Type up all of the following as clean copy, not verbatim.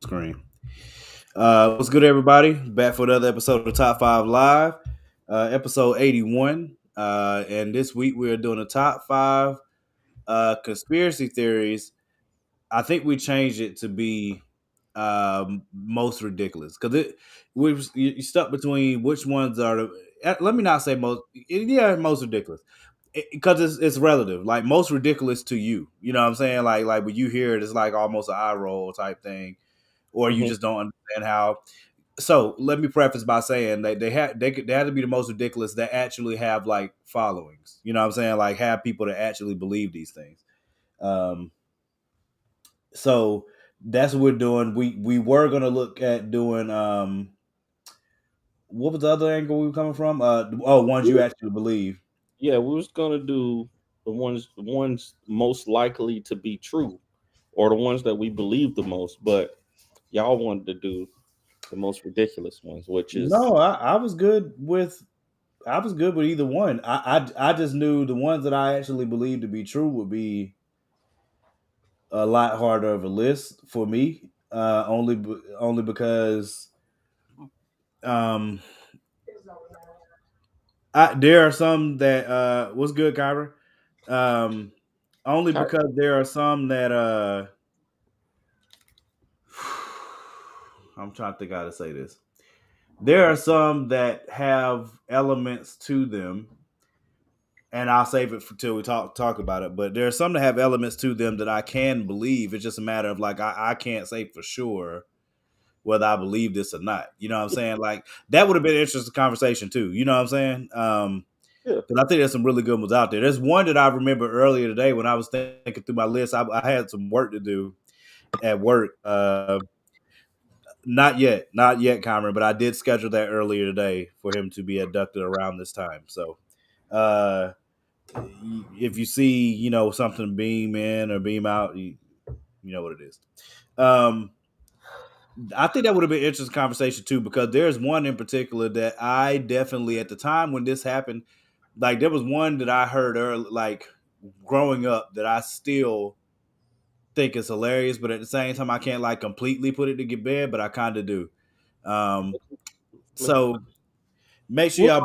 screen. What's good, everybody? Back for another episode of the Top 5 Live, episode 81. And this week we're doing the top five conspiracy theories. I think we changed it to be most ridiculous because you stuck between which ones are let me not say most, yeah, most ridiculous because it's relative. Like most ridiculous to you, you know what I'm saying? Like when you hear it, it's like almost an eye roll type thing, or you Mhm. just don't understand how. So let me preface by saying that they had to be the most ridiculous that actually have like followings. You know what I'm saying? Like have people that actually believe these things. Um, so that's what we're doing. We were gonna look at doing what was the other angle we were coming from? Ones We you was- actually believe. Yeah, we was gonna do the ones most likely to be true, or the ones that we believe the most. But y'all wanted to do the most ridiculous ones, which is No, I was good with either one. I just knew the ones that I actually believed to be true would be a lot harder of a list for me. Only because um there are some that what's good, Kyra. Um, only Ky- because there are some that I'm trying to think how to say this. There are some that have elements to them, and I'll save it for till we talk about it. But there are some that have elements to them that I can believe. It's just a matter of like I can't say for sure whether I believe this or not. You know what I'm saying? Like that would have been an interesting conversation too. You know what I'm saying? yeah. Because I think there's some really good ones out there. There's one that I remember earlier today when I was thinking through my list. I had some work to do at work. Not yet, Cameron, but I did schedule that earlier today for him to be abducted around this time. So, uh, if you see, something beam in or beam out, you know what it is. Um, I think that would have been an interesting conversation too, because there's one in particular that I definitely, at the time when this happened, like there was one that I heard early, like growing up, that I still think is hilarious, but at the same time, I can't like completely put it to get bed, but I kind of do. Um, so What, make sure y'all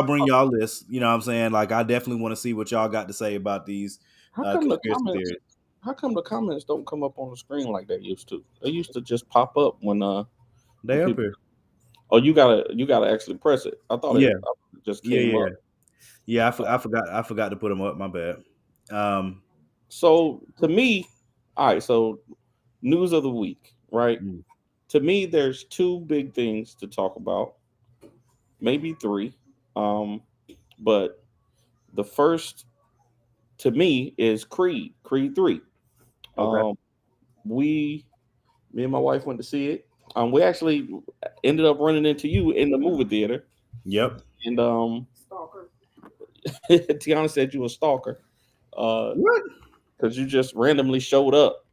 bring y'all list. You know what I'm saying? Like I definitely want to see what y'all got to say about these how come the conspiracy comments? theories. How come the comments don't come up on the screen like they used to? They used to just pop up when They up people. here. Oh, you gotta actually press it. Yeah, It just yeah, came yeah, up. yeah. Uh, I forgot to put them up. My bad. Um, So to me, all right. So news of the week, right? mm, To me, there's two big things to talk about, maybe three. Um, but the first to me is Creed 3. okay. Um, we, me and my wife went to see it. We actually ended up running into you in the movie theater, Yep. and Tiana said you were a stalker What? because you just randomly showed up.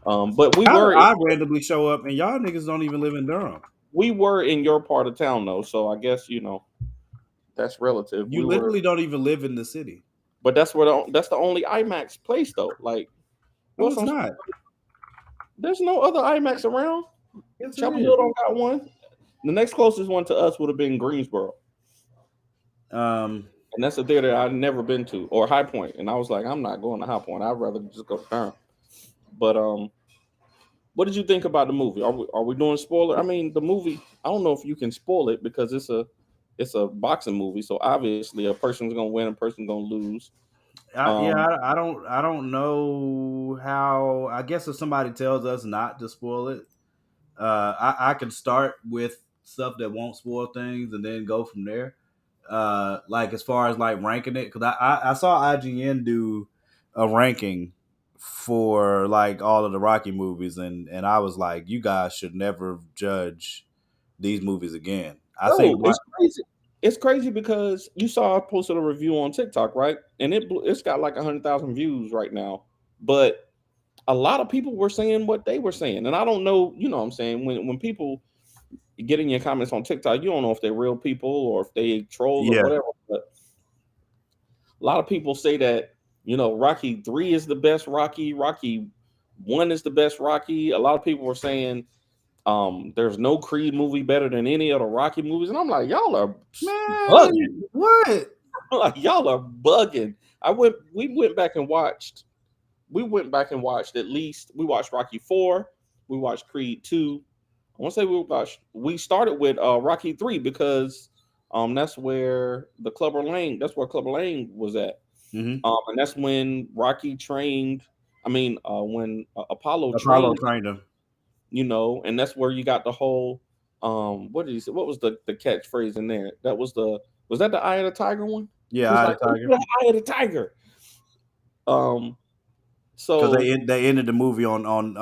But How did I randomly show up and y'all niggas don't even live in Durham? we were in your part of town though, so I guess that's relative. You literally don't even live in the city. But that's the only IMAX place though. Like, No, what's it's on? not. There's no other IMAX around. Yes, it Chapel is. Hill don't got one. The next closest one to us would have been Greensboro, Um, and that's a theater I've never been to, or High Point. And I was like, I'm not going to High Point. I'd rather just go to Durham. But what did you think about the movie? Are we doing spoiler? I mean, the movie. I don't know if you can spoil it because it's a boxing movie. So obviously, a person's gonna win, a person's gonna lose. Um, I don't know how. I guess if somebody tells us not to spoil it, I can start with stuff that won't spoil things and then go from there. Like as far as like ranking it, because I saw IGN do a ranking for like all of the Rocky movies, and I was like, you guys should never judge these movies again. I think Bro, it's crazy. It's crazy because you saw I posted a review on TikTok, right? And it's got like 100,000 views right now. But a lot of people were saying what they were saying, and I don't know. You know what I'm saying? When people get in your comments on TikTok, you don't know if they're real people or if they trolls or yeah, whatever. But a lot of people say that Rocky 3 is the best Rocky. Rocky One is the best Rocky. A lot of people were saying there's no Creed movie better than any of the Rocky movies, and I'm like, y'all are bugging. Man, what? Like y'all are bugging. We went back and watched at least we watched Rocky 4, we watched Creed 2. I want to say we started with Rocky 3 because that's where Clubber Lang was at. Hmm. And that's when Rocky trained, when Apollo Apollo trained, trained him. and that's where you got the whole what did he say? What was the catchphrase in there? Was that the Eye of the Tiger one? Yeah, He was Eye like, of the "Oh, Tiger. the Eye of the Tiger." Um, Because so they ended the movie on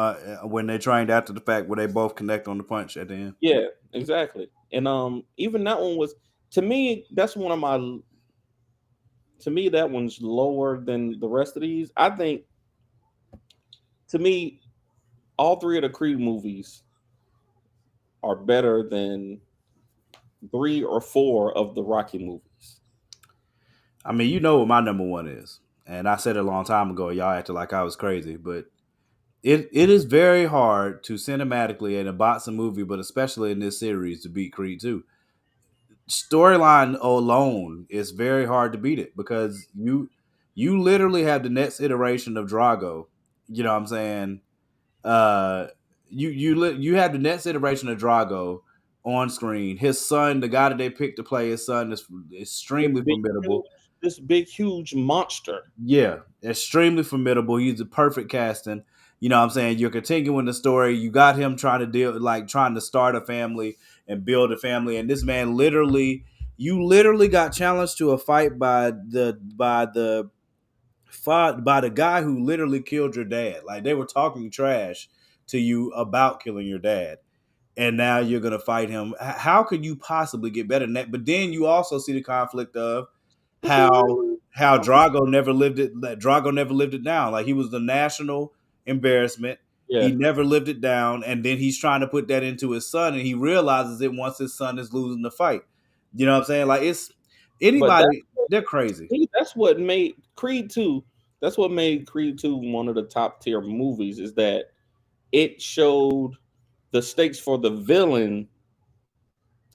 when they trained after the fact where they both connect on the punch at the end. yeah, exactly. And even that one was to me, that's one of my to me that one's lower than the rest of these. I think to me, all three of the Creed movies are better than 3 or 4 of the Rocky movies. I mean, you know what my number one is, and I said it a long time ago. Y'all acted like I was crazy, but it is very hard to cinematically in a boxing movie, but especially in this series, to beat Creed 2. Storyline alone is very hard to beat it because you literally have the next iteration of Drago. You know what I'm saying? Uh, you have the next iteration of Drago on screen. His son, the guy that they picked to play his son, is This extremely big, huge, formidable. this big, huge monster. Yeah, extremely formidable. He's a perfect casting. You know what I'm saying? You're continuing the story. You got him trying to start a family and build a family. And this man you literally got challenged to a fight by the guy who literally killed your dad. Like they were talking trash to you about killing your dad. And now you're gonna fight him. How could you possibly get better than that? But then you also see the conflict of Is he how really? how Drago never lived it. That Drago never lived it down. Like he was the national embarrassment. Yeah, He never lived it down, and then he's trying to put that into his son, and he realizes it once his son is losing the fight. You know what I'm saying? Like it's but anybody. They're crazy. that's what made Creed 2. That's what made Creed 2 one of the top tier movies. Is that it showed the stakes for the villain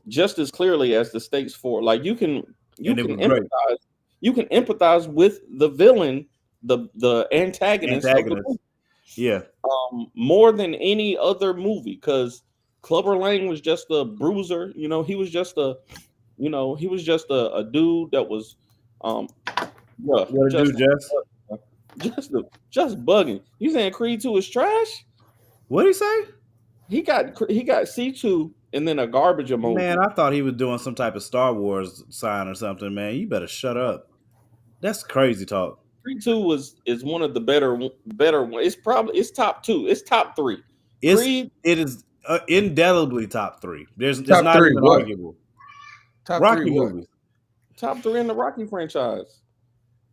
just as clearly as the stakes for like you And it can was great. empathize with the villain, the antagonist of the Antagonist. movie, Yeah. more than any other movie because Clubber Lang was just a bruiser. He was just a dude that was um rough, What to do, Jess? just bugging. You saying Creed 2 is trash? What did he say? He got C2 and then a garbage Man, emoji. I thought he was doing some type of Star Wars sign or something. Man, you better shut up. That's crazy talk. Creed 2 is one of the better one. It's top 2. It's top 3. It's Creed it is indelibly top three. It's Top not three, even what? arguable. Top three, Rocky what? movies. top 3 in the Rocky franchise.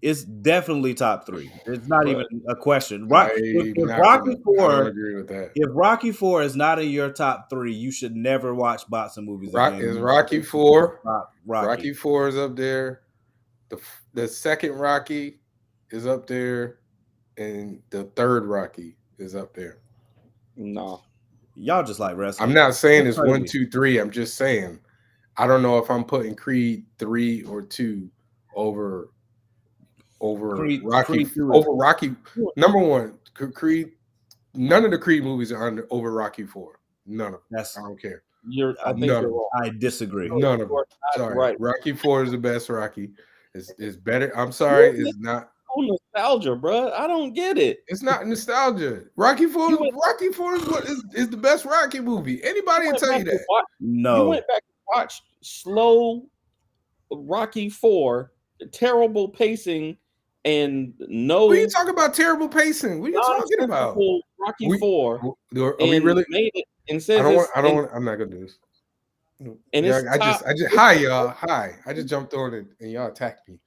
It's definitely top three. It's not even But a question. I'm If not Rocky gonna. I don't Four, agree with that. if Rocky Four is not in your top three, you should never watch boxing movies Rock again. is You Rocky should Four. stop Rocky. Rocky Four is up there. The second Rocky is up there, and the third Rocky is up there. no. Y'all just like wrestling. I'm not saying That's it's 1, crazy. 2, 3. I'm just saying I don't know if I'm putting Creed 3 or 2 over Rocky Creed 2 over Rocky. Number one, Creed. None of the Creed movies are over Rocky 4. None of them. That's I don't care. I think None you're of them. wrong. I disagree. None of them. You're not Sorry. right. Rocky 4 is the best Rocky. It's better. I'm sorry. You It's not. nostalgia, bro. I don't get it. It's not nostalgia. Rocky 4 You went, is what is the best Rocky movie. Anybody you will went tell back you and that. watched. You No. went back and watched slow Rocky 4, terrible pacing, and no What are you talking about terrible pacing? What are you talking about? nonsensical Rocky 4, Are we and really? made it and I says don't want. it's I don't want. I'm not gonna do this. and Yeah, it's top. hi y'all. Hi. I just jumped on it and y'all attacked me.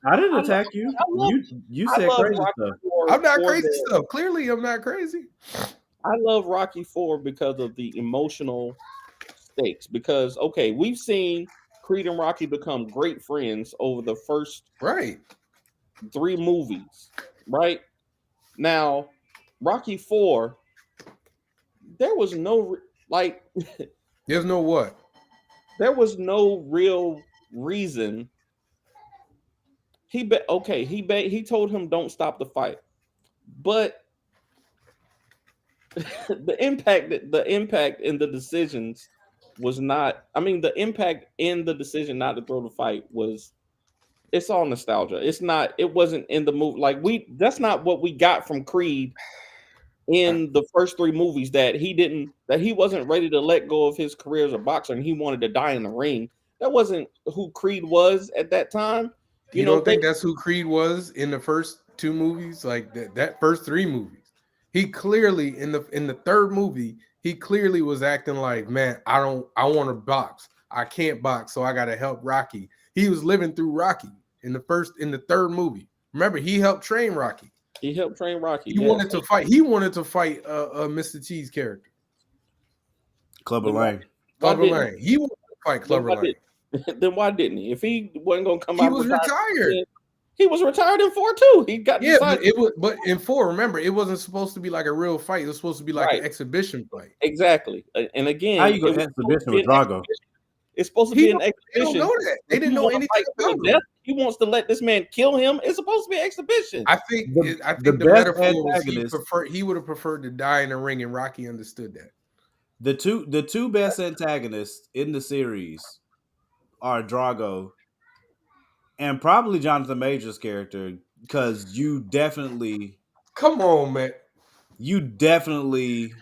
I didn't I attack you. love, You I said love crazy Rocky stuff. 4 I'm not for crazy stuff. Clearly, I'm not crazy. I love Rocky 4 because of the emotional stakes. Because okay, we've seen Creed and Rocky become great friends over the first Right. 3 movies. Right now, Rocky 4, there was no like There's no what? there was no real reason. He told him don't stop the fight. But the impact in the decisions was not, I mean, the impact in the decision not to throw the fight was, it's all nostalgia. It wasn't in the movie. Like, that's not what we got from Creed in the first three movies, that he wasn't ready to let go of his career as a boxer and he wanted to die in the ring. That wasn't who Creed was at that time. You don't think that's who Creed was in the first two movies? Like that first three movies. He clearly in the third movie, he clearly was acting like, man, I want to box. I can't box, so I gotta help Rocky. He was living through Rocky in the third movie. Remember, he helped train Rocky. He helped train Rocky. He wanted to fight. He wanted to fight Mr. T's character, Clubber Lang. Clubber Lang. He wanted to fight Clubber Lang. Then why didn't he? If he wasn't gonna come out, he was retired. He was retired in 4 too. He got but in 4, remember, it wasn't supposed to be like a real fight. It was supposed to be like an exhibition fight. Exactly. And again, how you go exhibition with Drago? It's supposed to be an exhibition. They don't know that. They didn't know anything about him. He wants to let this man kill him. It's supposed to be an exhibition. I think the metaphor was he would have preferred to die in the ring, and Rocky understood that. The two best antagonists in the series are Drago and probably Jonathan Major's character, because you definitely come on, man. You definitely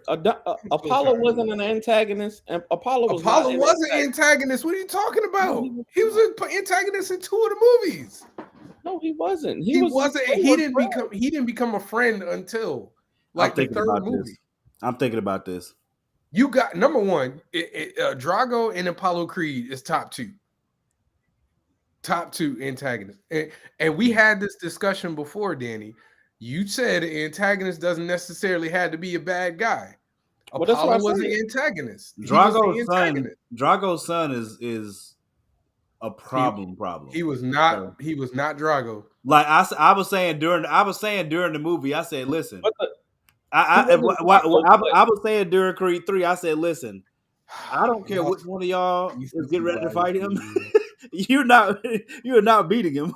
Apollo wasn't an antagonist, and Apollo wasn't an antagonist. What are you talking about? He was an antagonist in 2 of the movies. No, he wasn't. He didn't become a friend until like the third movie. I'm thinking about this. You got number 1, Drago and Apollo Creed is top 2. Top 2 antagonists. And we had this discussion before, Danny. You said an antagonist doesn't necessarily have to be a bad guy. Apollo was an antagonist. Drago's son is a problem. He was not Drago. Like I was saying during the movie, I said, listen. I was saying during Creed 3, I said, listen, I don't care which one of y'all is getting ready to fight him. You're not beating him.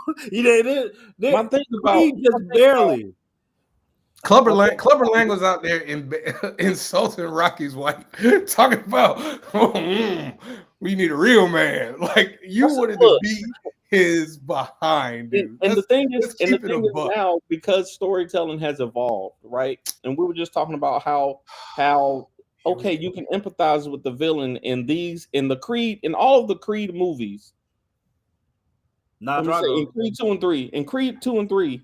My thing about just barely. Clubber Lang was out there insulting Rocky's wife, talking about we need a real man. Like, you wanted to beat his behind, dude. And the thing is now, because storytelling has evolved, right? And we were just talking about how okay, you can empathize with the villain in all of the Creed movies. Not Drago. In Creed 2 and 3,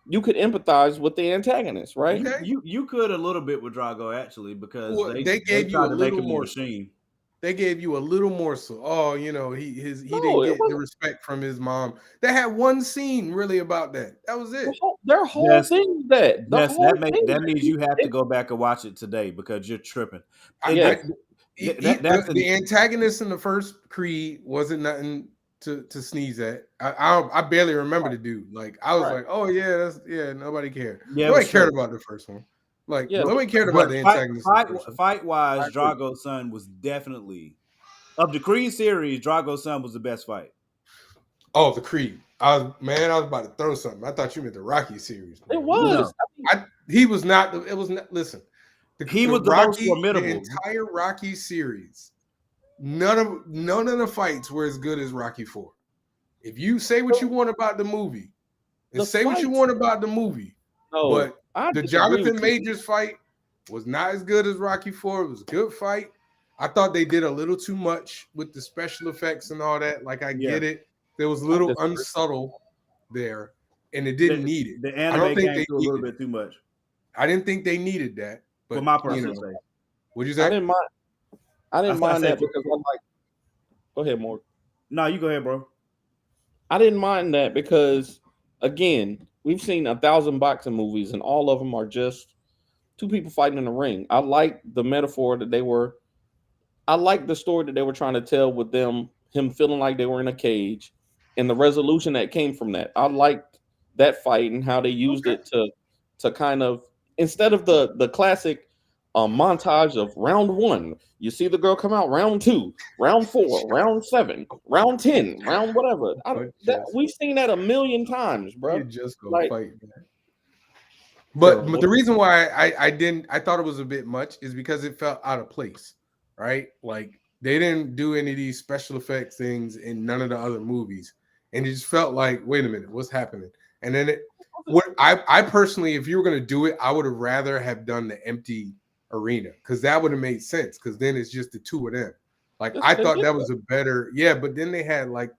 you could empathize with the antagonist, right? Okay. You could a little bit with Drago, actually, because they gave you a little more machine. They gave you a little more so. He didn't get the respect from his mom. They had one scene really about that. That was it. Their whole thing that. That means you have to go back and watch it today because you're tripping. The antagonist in the first Creed wasn't nothing to sneeze at. I barely remember the dude. Like, I was like, oh yeah, nobody cared. Nobody cared about the first one. Like, nobody cared about the antagonist. Fight wise, Drago's son was definitely, of the Creed series, Drago's son was the best fight. Oh, the Creed. I was about to throw something. I thought you meant the Rocky series. It was. No. He was not. It was not. Listen, he was the most formidable. The entire Rocky series. None of the fights were as good as Rocky 4. If you say what you want about the movie, but the Jonathan Majors fight was not as good as Rocky 4. It was a good fight. I thought they did a little too much with the special effects and all that. Like, I get it. There was a little unsubtle there, and it didn't need it. The anime came a little bit too much. I didn't think they needed that. But for my personal sake. What'd you say? I didn't mind that because I'm like, go ahead, Morgan. No, you go ahead, bro. I didn't mind that because, again, we've seen 1,000 boxing movies and all of them are just two people fighting in the ring. I like the metaphor that I like the story that they were trying to tell with him feeling like they were in a cage and the resolution that came from that. I liked that fight and how they used it to kind of, instead of the classic montage of round 1, you see the girl come out round 2, round 4, round 7, round 10, round whatever. We've seen that a million times, bro. You just go Like, fight, man. So, But the reason why I thought it was a bit much is because it felt out of place, right? Like they didn't do any of these special effects things in none of the other movies, and it just felt like, wait a minute, what's happening? And then I personally, if you were gonna do it, I would have rather have done the empty arena because that would have made sense. Because then it's just the two of them. Like I thought that was a better, but then they had like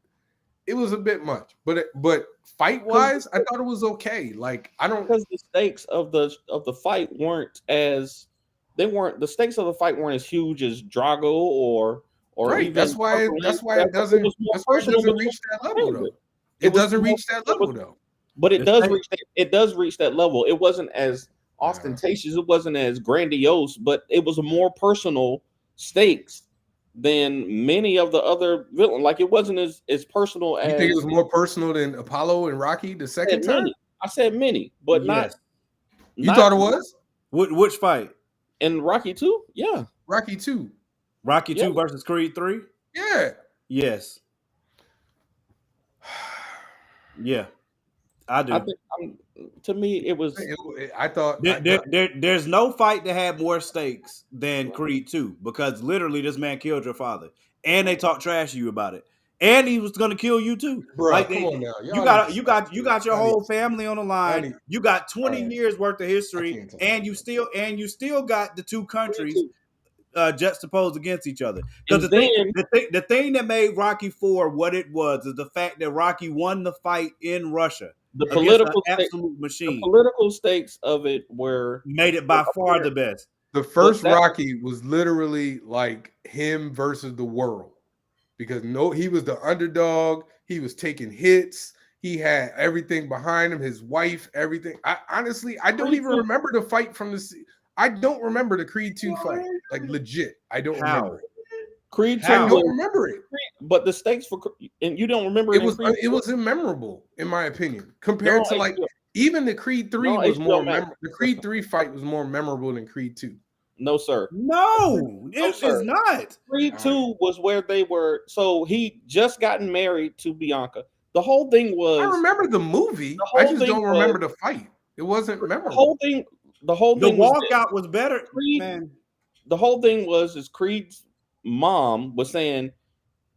it was a bit much, but fight wise, I thought it was okay. Like I don't, because the stakes of the fight weren't as the stakes of the fight weren't as huge as Drago or right. even That's why it doesn't reach that level though. It doesn't reach that level though. But it does reach that level. It wasn't as ostentatious, it wasn't as grandiose, but it was a more personal stakes than many of the other villains. Like it wasn't as personal as. You think it was more personal than Apollo and Rocky the second time? I said many, but not. You thought it was? Which fight? In Rocky 2? Yeah. Rocky 2. Rocky 2 versus Creed 3? Yeah. Yes. Yeah. I do. I think, to me, it was. I thought there's no fight that had more stakes than Creed 2 because literally this man killed your father, and they talked trash to you about it, and he was gonna kill you too. Bro, like come on now, you got your whole family on the line. You got 20 years worth of history, and you still got the two countries juxtaposed against each other. Because the thing that made Rocky 4 what it was is the fact that Rocky won the fight in Russia. The political stakes of it made it by far the best. The first Rocky was literally like him versus the world because he was the underdog. He was taking hits. He had everything behind him, his wife, everything. I don't even remember the fight from I don't remember the Creed 2 fight. Like legit, I don't remember it. Creed 2. I don't remember it. But the stakes and you don't remember it. It was immemorable in my opinion compared to like even the Creed 3 was more memorable. The Creed 3 fight was more memorable than Creed 2. No, sir. No, it is not. Creed 2 was where they were. So he just gotten married to Bianca. The whole thing was. I remember the movie. I just don't remember the fight. It wasn't memorable. The whole thing. The walkout was better. Creed, man. The whole thing is Creed's mom was saying,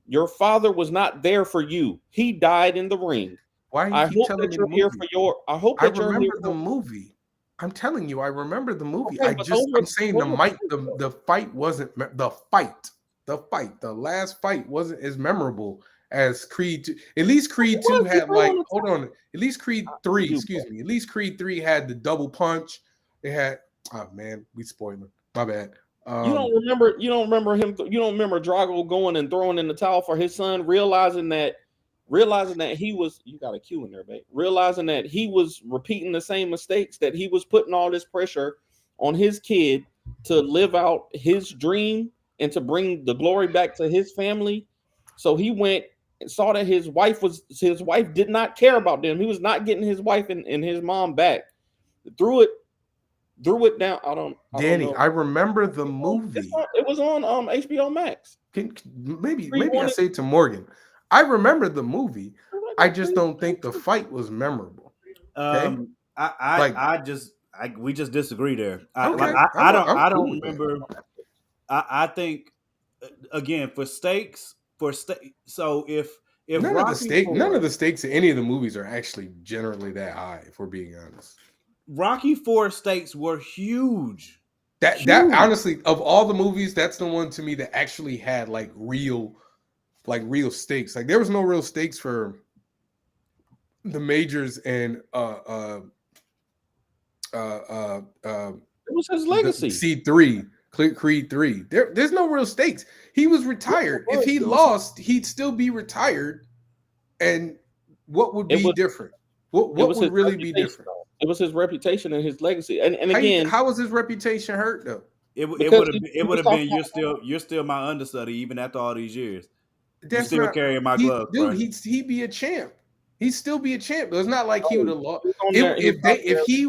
"Your father was not there for you. He died in the ring. Why? I hope that you're here for your. I hope that you're here for the movie. I'm telling you, I remember the movie. Okay, I'm saying the fight wasn't the fight. The last fight wasn't as memorable as Creed 2. At least Creed 2 had like hold on. At least Creed 3, excuse me. At least Creed 3 had the double punch. It had we spoiling. My bad. You don't remember him. You don't remember Drago going and throwing in the towel for his son, realizing that he was. You got a cue in there, babe. Realizing that he was repeating the same mistakes, that he was putting all this pressure on his kid to live out his dream and to bring the glory back to his family. So he went and saw that his wife did not care about them. He was not getting his wife and his mom back. Threw it down. Danny, I remember the movie. It was on HBO Max. Maybe I say to Morgan. I remember the movie. I just don't think the fight was memorable. Okay? We just disagree there. Okay. I don't remember. I think again for stakes. So if none of the stakes in any of the movies are actually generally that high, if we're being honest. Rocky 4 stakes were huge. That honestly, of all the movies, that's the one to me that actually had like real stakes. Like there was no real stakes for the majors and it was his legacy. C3, Creed 3. There's no real stakes. He was retired. If he lost, he'd still be retired. And what would be different? What would really be different? It was his reputation and his legacy. And again, how was his reputation hurt though? It would have been you're still my understudy even after all these years. You're still carrying my gloves, dude. He'd be a champ. he'd still be a champ. It's not like he would have lost. He was on there. He was out there. If he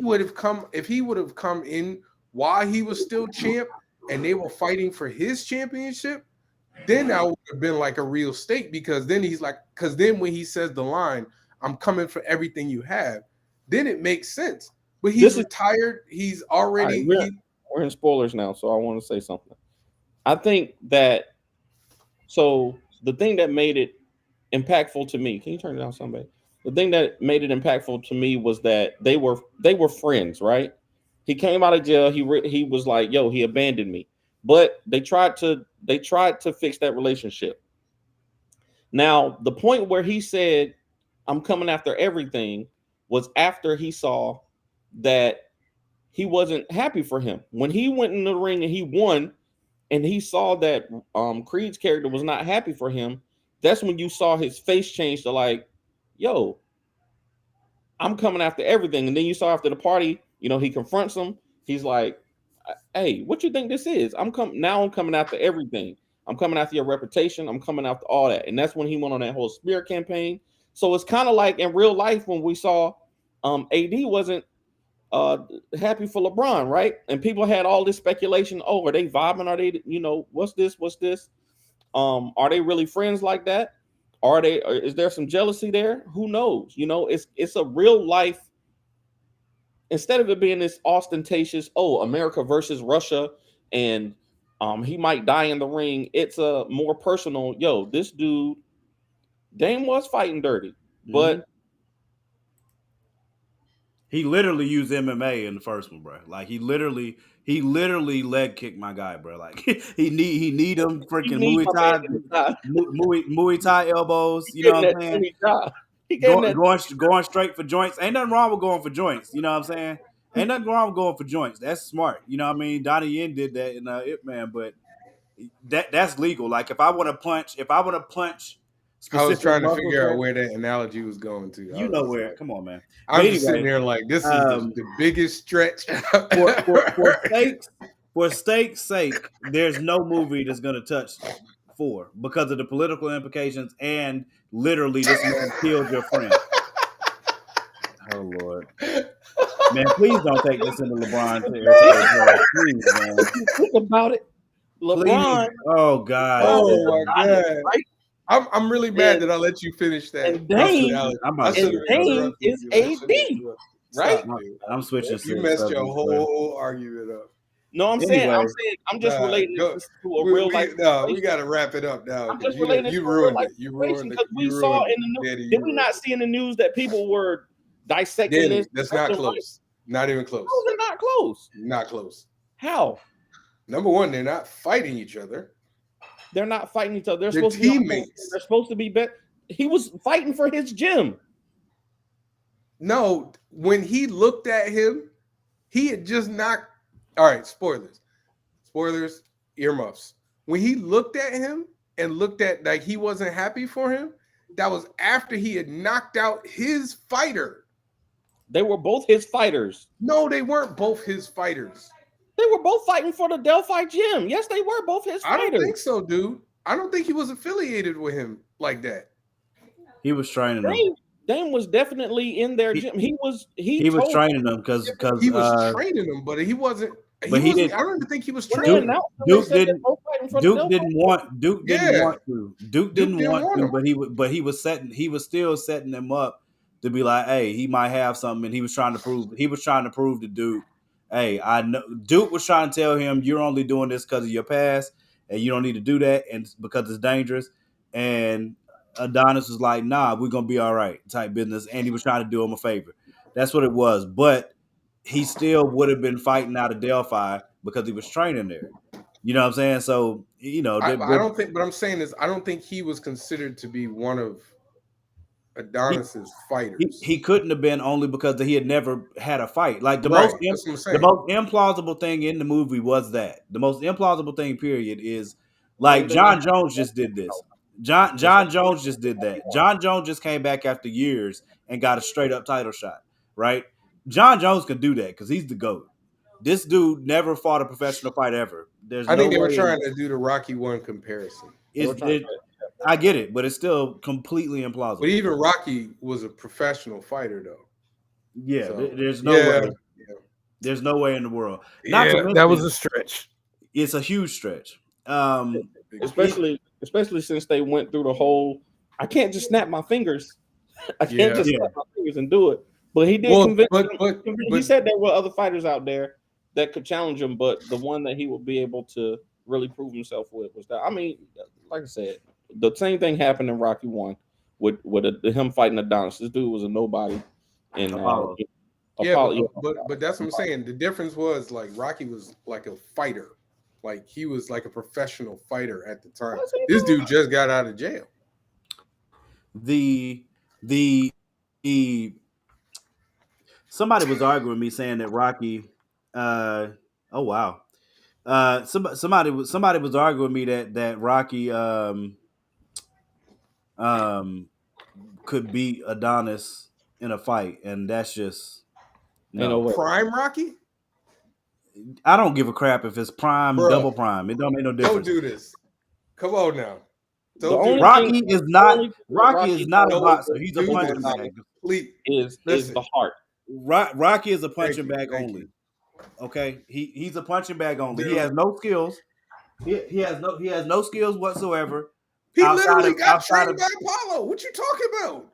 would have come in while he was still champ and they were fighting for his championship, then that would have been like a real stake, because then when he says the line, I'm coming for everything you have, then it makes sense. But he's retired. He's already. Right, we're in spoilers now, so I want to say something. I think that the thing that made it impactful to me. Can you turn it down, somebody? The thing that made it impactful to me was that they were friends, right? He came out of jail. He was like, "Yo, he abandoned me," but they tried to fix that relationship. Now, the point where he said, "I'm coming after everything," was after he saw that he wasn't happy for him. When he went in the ring and he won, and he saw that Creed's character was not happy for him, that's when you saw his face change to like, "Yo, I'm coming after everything." And then you saw after the party, he confronts him. He's like, "Hey, what you think this is? I'm coming after everything. I'm coming after your reputation. I'm coming after all that." And that's when he went on that whole smear campaign. So it's kind of like in real life when we saw AD wasn't happy for LeBron, right? And people had all this speculation. Oh, are they vibing? Are they, what's this? What's this? Are they really friends like that? Is there some jealousy there? Who knows? It's a real life. Instead of it being this ostentatious, America versus Russia, and he might die in the ring, it's a more personal, this dude, Dame was fighting dirty, but he literally used MMA in the first one, bro. Like he literally leg kicked my guy, bro. Like he need them freaking Muay Thai elbows. You know what I'm saying? Going straight for joints. Ain't nothing wrong with going for joints. You know what I'm saying? Ain't nothing wrong with going for joints. That's smart. You know what I mean? Donnie Yen did that in Ip Man, but that's legal. Like if I want to punch I was trying to figure out where that analogy was going to. You know where? Come on, man. I'm just sitting there like, this is the biggest stretch. For stake's sake, there's no movie that's going to touch 4 because of the political implications and literally this man killed your friend. Oh Lord, man! Please don't take this into LeBron territory. Please, man. Think about it, LeBron. Please. Oh God. Oh my God. Right? I'm really mad that I let you finish that. And Dame is AD, right? I'm switching. You messed your whole argument up. No, I'm saying I'm just relating this to a real life. No, we got to wrap it up now. I'm just relating You ruined it. You ruined it. Because we saw in the news. Did we not see in the news that people were dissecting this? That's not close. Not even close. How is it not close? Not close. How? Number one, they're not fighting each other. They're not fighting each other. They're teammates. They're supposed to be better. He was fighting for his gym. No, when he looked at him, he had just knocked. All right, spoilers, earmuffs. When he looked at him and looked at like he wasn't happy for him, that was after he had knocked out his fighter. They were both his fighters. No, they weren't both his fighters. They were both fighting for the Delphi gym. Yes, they were both his fighters. I don't think so, dude. I don't think he was affiliated with him like that. He was training them. Dame was definitely in their gym. He was training them because he was training them, but he wasn't. But he didn't. I don't even think he was training. Duke didn't want to, but he was still setting them up to be like, hey, he might have something, and he was trying to prove to Duke, hey, I know. Duke was trying to tell him, you're only doing this because of your past, and you don't need to do that, and because it's dangerous. And Adonis was like, nah, we're gonna be all right, type business, and he was trying to do him a favor. That's what it was, but he still would have been fighting out of Delphi because he was training there. You know what I'm saying? So, I don't think. But I'm saying is, I don't think he was considered to be one of Adonis's fighters. He couldn't have been, only because he had never had a fight. Like the most implausible thing in the movie was that the most implausible thing, period, is like John Jones just did this. John Jones just did that. John Jones just came back after years and got a straight up title shot, right? John Jones can do that because he's the GOAT. This dude never fought a professional fight ever. I think they were trying to do the Rocky 1 comparison. I get it, but it's still completely But implausible. even Rocky was a professional fighter, though. Yeah, So, there's no way. yeah. There's no way in the world. Not to that mention, was a stretch. it's a huge stretch. especially since they went through the whole. I can't just snap my fingers. I can't just snap my fingers and do it. But he did convince. He said there were other fighters out there that could challenge him, but the one that he would be able to really prove himself with was that. I mean, like I said, the same thing happened in Rocky 1 with him fighting Adonis. This dude was a nobody. And Apollo. But that's what I'm saying. The difference was like Rocky was like a fighter, like he was like a professional fighter at the time. This dude just got out of jail. The somebody was arguing with me saying that Rocky. Oh wow. Somebody was arguing with me that Rocky could beat Adonis in a fight, and that's just no. Prime Rocky. I don't give a crap if it's prime, double prime. It don't make no difference. Don't do this. Come on now. Rocky is not a boxer. He's a punching bag. Is the heart. Rocky is a punching bag only. Okay, he's a punching bag only. He has no skills. He has no skills whatsoever. He literally got trained by Apollo. What you talking about?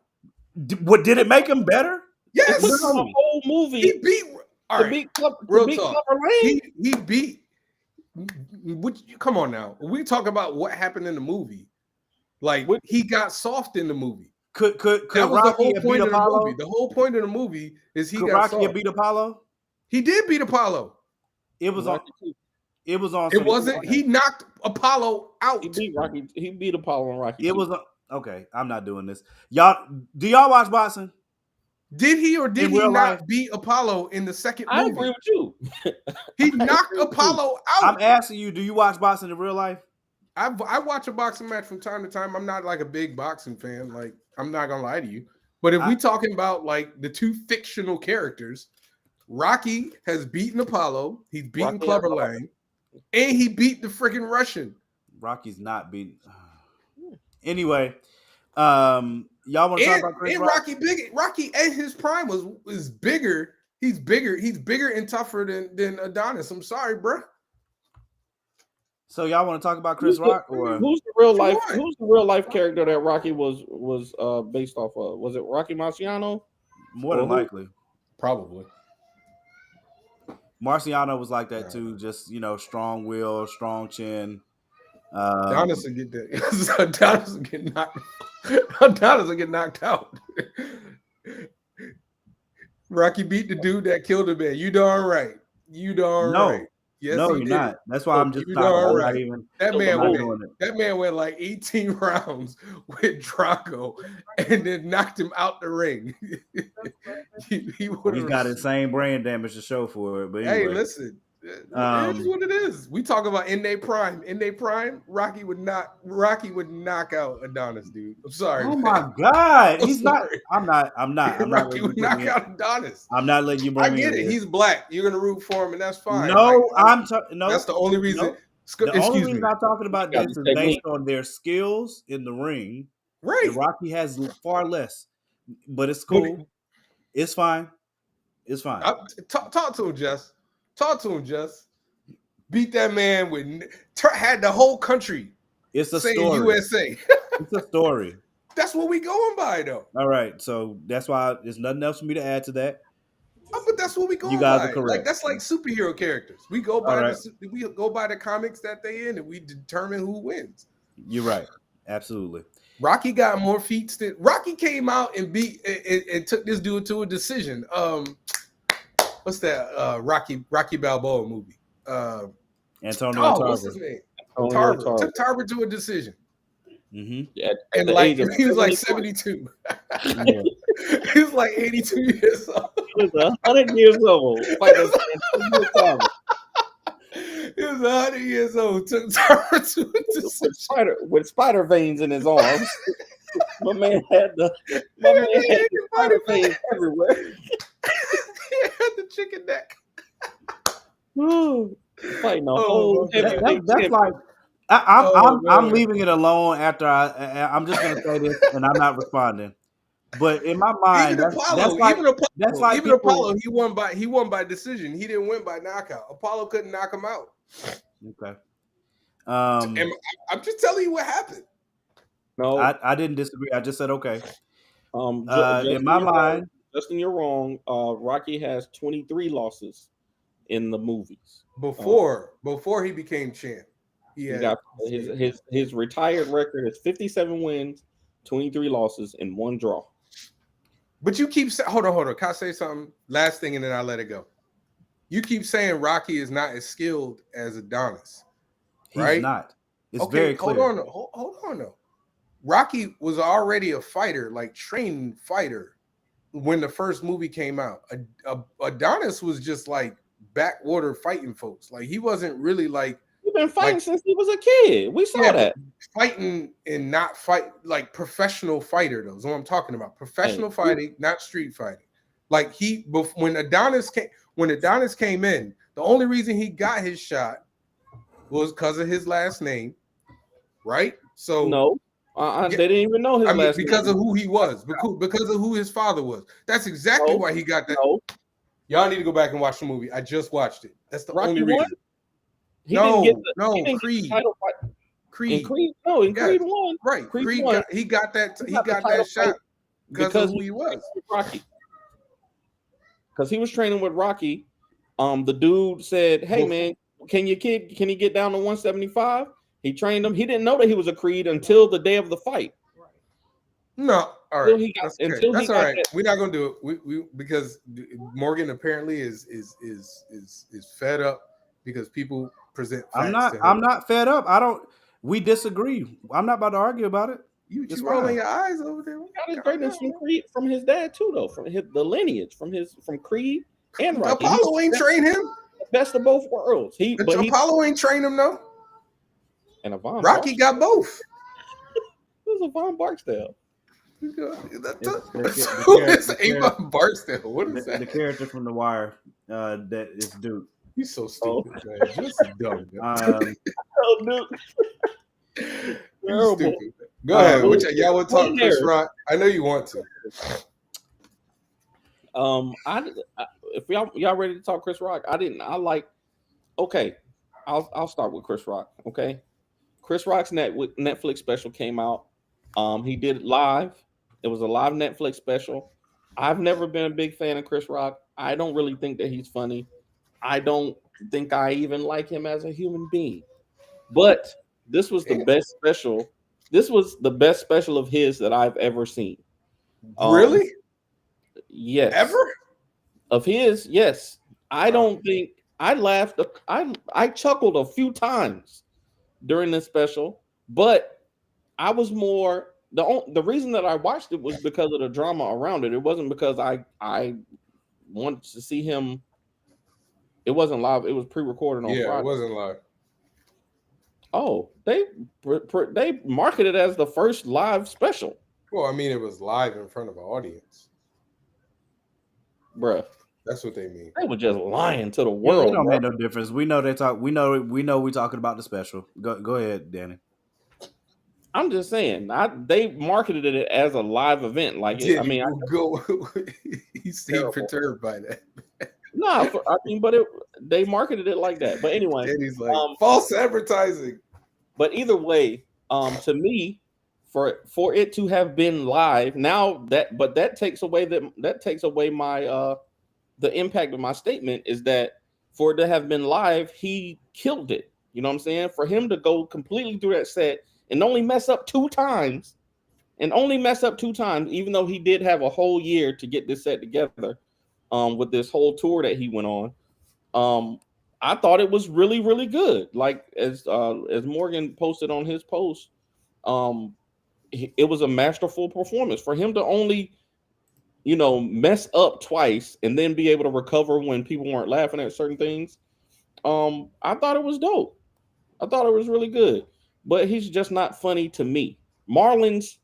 What did it make him better? Yes, the whole movie. He beat. All right, real talk. He beat. Come on now. We talk about what happened in the movie. Like he got soft in the movie. Could that was Rocky the whole point beat of the Apollo? movie. The whole point of the movie is he could got Rocky soft. beat Apollo? He did beat Apollo. It was on. It was on. It wasn't. He knocked Apollo out. He beat Rocky. He beat Apollo and Rocky. It was okay. I'm not doing this. Do y'all watch boxing? Did he or did he not beat Apollo in the second movie? I agree with you. He knocked Apollo out. I'm asking you, do you watch boxing in real life? I watch a boxing match from time to time. I'm not like a big boxing fan. Like, I'm not gonna lie to you. But if we talking about like the two fictional characters, Rocky has beaten Apollo, he's beaten Clubber Lang, and he beat the freaking Russian. Rocky's not beaten. Anyway, y'all want to talk about Chris Rock? Rocky at his prime was bigger. He's bigger and tougher than Adonis. I'm sorry, bro. So y'all want to talk about Chris Rock, or who's the real life? Who's the real life character that Rocky was based off of? Was it Rocky Marciano? More than likely, probably. Marciano was like that too. Just strong will, strong chin. Adonis will get that. Adonis will get knocked. Adonis will get knocked out. Rocky beat the dude that killed him, man. You darn right. You darn right. Yes, no, you're not. That's why I'm just not even. That man went like 18 rounds with Drago and then knocked him out the ring. He's got insane brain damage to show for it. But anyway. Hey, listen. It is what it is. We talk about in their prime. In their prime, Rocky would knock out Adonis, dude. I'm sorry. Oh my God, he's not. I'm not. Rocky would knock out Adonis. I'm not letting you bring me. I get it. He's black. You're gonna root for him, and that's fine. No, no. That's the only reason. The only reason I'm talking about this is based on their skills in the ring. Right. And Rocky has far less, but it's cool. It's fine. It's fine. Talk to him, Jess. Talk to him, Jess. Beat that man had the whole country. It's a saying story. USA. It's a story. That's what we going by, though. All right, so that's why there's nothing else for me to add to that. Oh, but that's what we going by. You guys are correct. Like, that's like superhero characters. We go by the comics that they in, and we determine who wins. You're right. Absolutely. Rocky got more feats than Rocky came out and beat and took this dude to a decision. What's that? Rocky Balboa movie. Antonio Tarver. What's his name? Tarver. Took Tarver to a decision. Mm-hmm. Yeah, and like he was like 72. Yeah. He was like 82 years old. He was 100 years old. He was 100 years old. Took Tarver to a decision. With spider veins in his arms. My man had spider veins everywhere. He had the chicken neck. Fighting a whole that's like I'm leaving it alone after I'm just gonna say this, and I'm not responding. But in my mind, that's like Even people. Apollo, he won by decision. He didn't win by knockout. Apollo couldn't knock him out. Okay. And I'm just telling you what happened. No, I didn't disagree. I just said okay. Justin, In my you're wrong. mind, Justin, you're wrong. Rocky has 23 losses in the movies. Before he became champ, He got his retired record is 57 wins, 23 losses, and 1 draw. But you keep saying, hold on. Can I say something? Last thing, and then I'll let it go. You keep saying Rocky is not as skilled as Adonis, right? he's not. It's okay, very clear. Hold on, though. Rocky was already a fighter, like trained fighter, when the first movie came out. Adonis was just like backwater fighting folks. Like he wasn't really like he's been fighting since he was a kid. We saw that fighting and not fight like professional fighter. Though is what I'm talking about. Professional fighting, not street fighting. Like when Adonis came in, the only reason he got his shot was because of his last name, right? So no. They didn't even know his last because name. of who he was, because of who his father was. That's exactly why he got that. No. Y'all need to go back and watch the movie. I just watched it. That's the Rocky only won? reason. He didn't get the Creed. title fight. Creed. Creed won. Right. Creed won. He got that shot because of who he was. Rocky. Because he was training with Rocky. The dude said, "Hey man, can you get down to 175?" He trained him. He didn't know that he was a Creed until the day of the fight. No, all right. That's all right. That. We're not gonna do it. We because Morgan apparently is fed up because people present facts. I'm not fed up. We disagree. I'm not about to argue about it. You rolling your eyes over there. He got his greatness from Creed, from his dad too, though, from the lineage, from Creed and Rocky. Apollo ain't trained him. Best of both worlds. Apollo ain't trained him though. And Rocky Barksdale got both. Who's Yvonne Barksdale? Who is Avon Barksdale? What is that? The character from The Wire that is Duke. He's so stupid, man. Just dumb. Duke. Terrible. Go ahead. Y'all want to talk Chris Rock? I know you want to. If y'all ready to talk Chris Rock, okay. I'll start with Chris Rock. Okay. Chris Rock's Netflix special came out. He did it live. It was a live Netflix special. I've never been a big fan of Chris Rock. I don't really think that he's funny. I don't think I even like him as a human being. But this was the best special. This was the best special of his that I've ever seen. Really? Yes. Ever? Of his, yes. I don't think I laughed. I chuckled a few times during this special, but I was more the reason that I watched it was because of the drama around it. It wasn't because I wanted to see him. It wasn't live. It was pre-recorded on Friday. It wasn't live. Oh, they marketed it as the first live special. Well, I mean, it was live in front of an audience, bruh. That's what they mean. They were just lying to the world. It don't make no difference. We know they talk. We know we're talking about the special. Go ahead, Danny. I'm just saying. They marketed it as a live event. Like, he seemed perturbed by that. No, but they marketed it like that. But anyway, he's like false advertising. But either way, to me, for it to have been live now, that takes away my the impact of my statement is that for it to have been live, he killed it. You know what I'm saying? For him to go completely through that set and only mess up two times, even though he did have a whole year to get this set together, with this whole tour that he went on, I thought it was really, really good. Like as Morgan posted on his post, it was a masterful performance for him to only, mess up twice and then be able to recover when people weren't laughing at certain things. I thought it was dope. I thought it was really good, but he's just not funny to me. Marlon's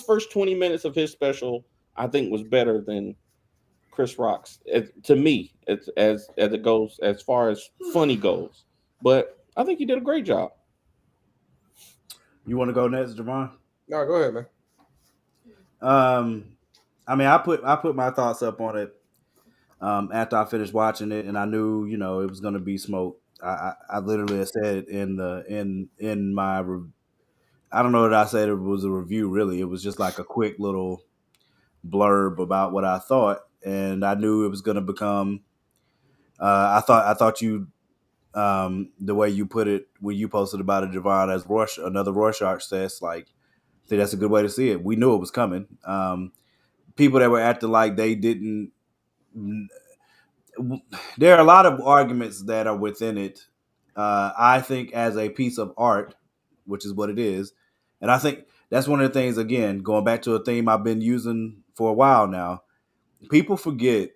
first 20 minutes of his special, I think, was better than Chris Rock's. To me, as it goes, as far as funny goes. But I think he did a great job. You want to go next, Javon? No, go ahead, man. Um, I mean, I put my thoughts up on it after I finished watching it, and I knew it was going to be smoke. I literally said in my I don't know that I said it was a review. Really, it was just like a quick little blurb about what I thought, and I knew it was going to become. I thought you the way you put it when you posted about it, Javon, as another Rorschach test. Like, I think that's a good way to see it. We knew it was coming. People that were acting like they didn't. There are a lot of arguments that are within it. I think as a piece of art, which is what it is, and I think that's one of the things. Again, going back to a theme I've been using for a while now, people forget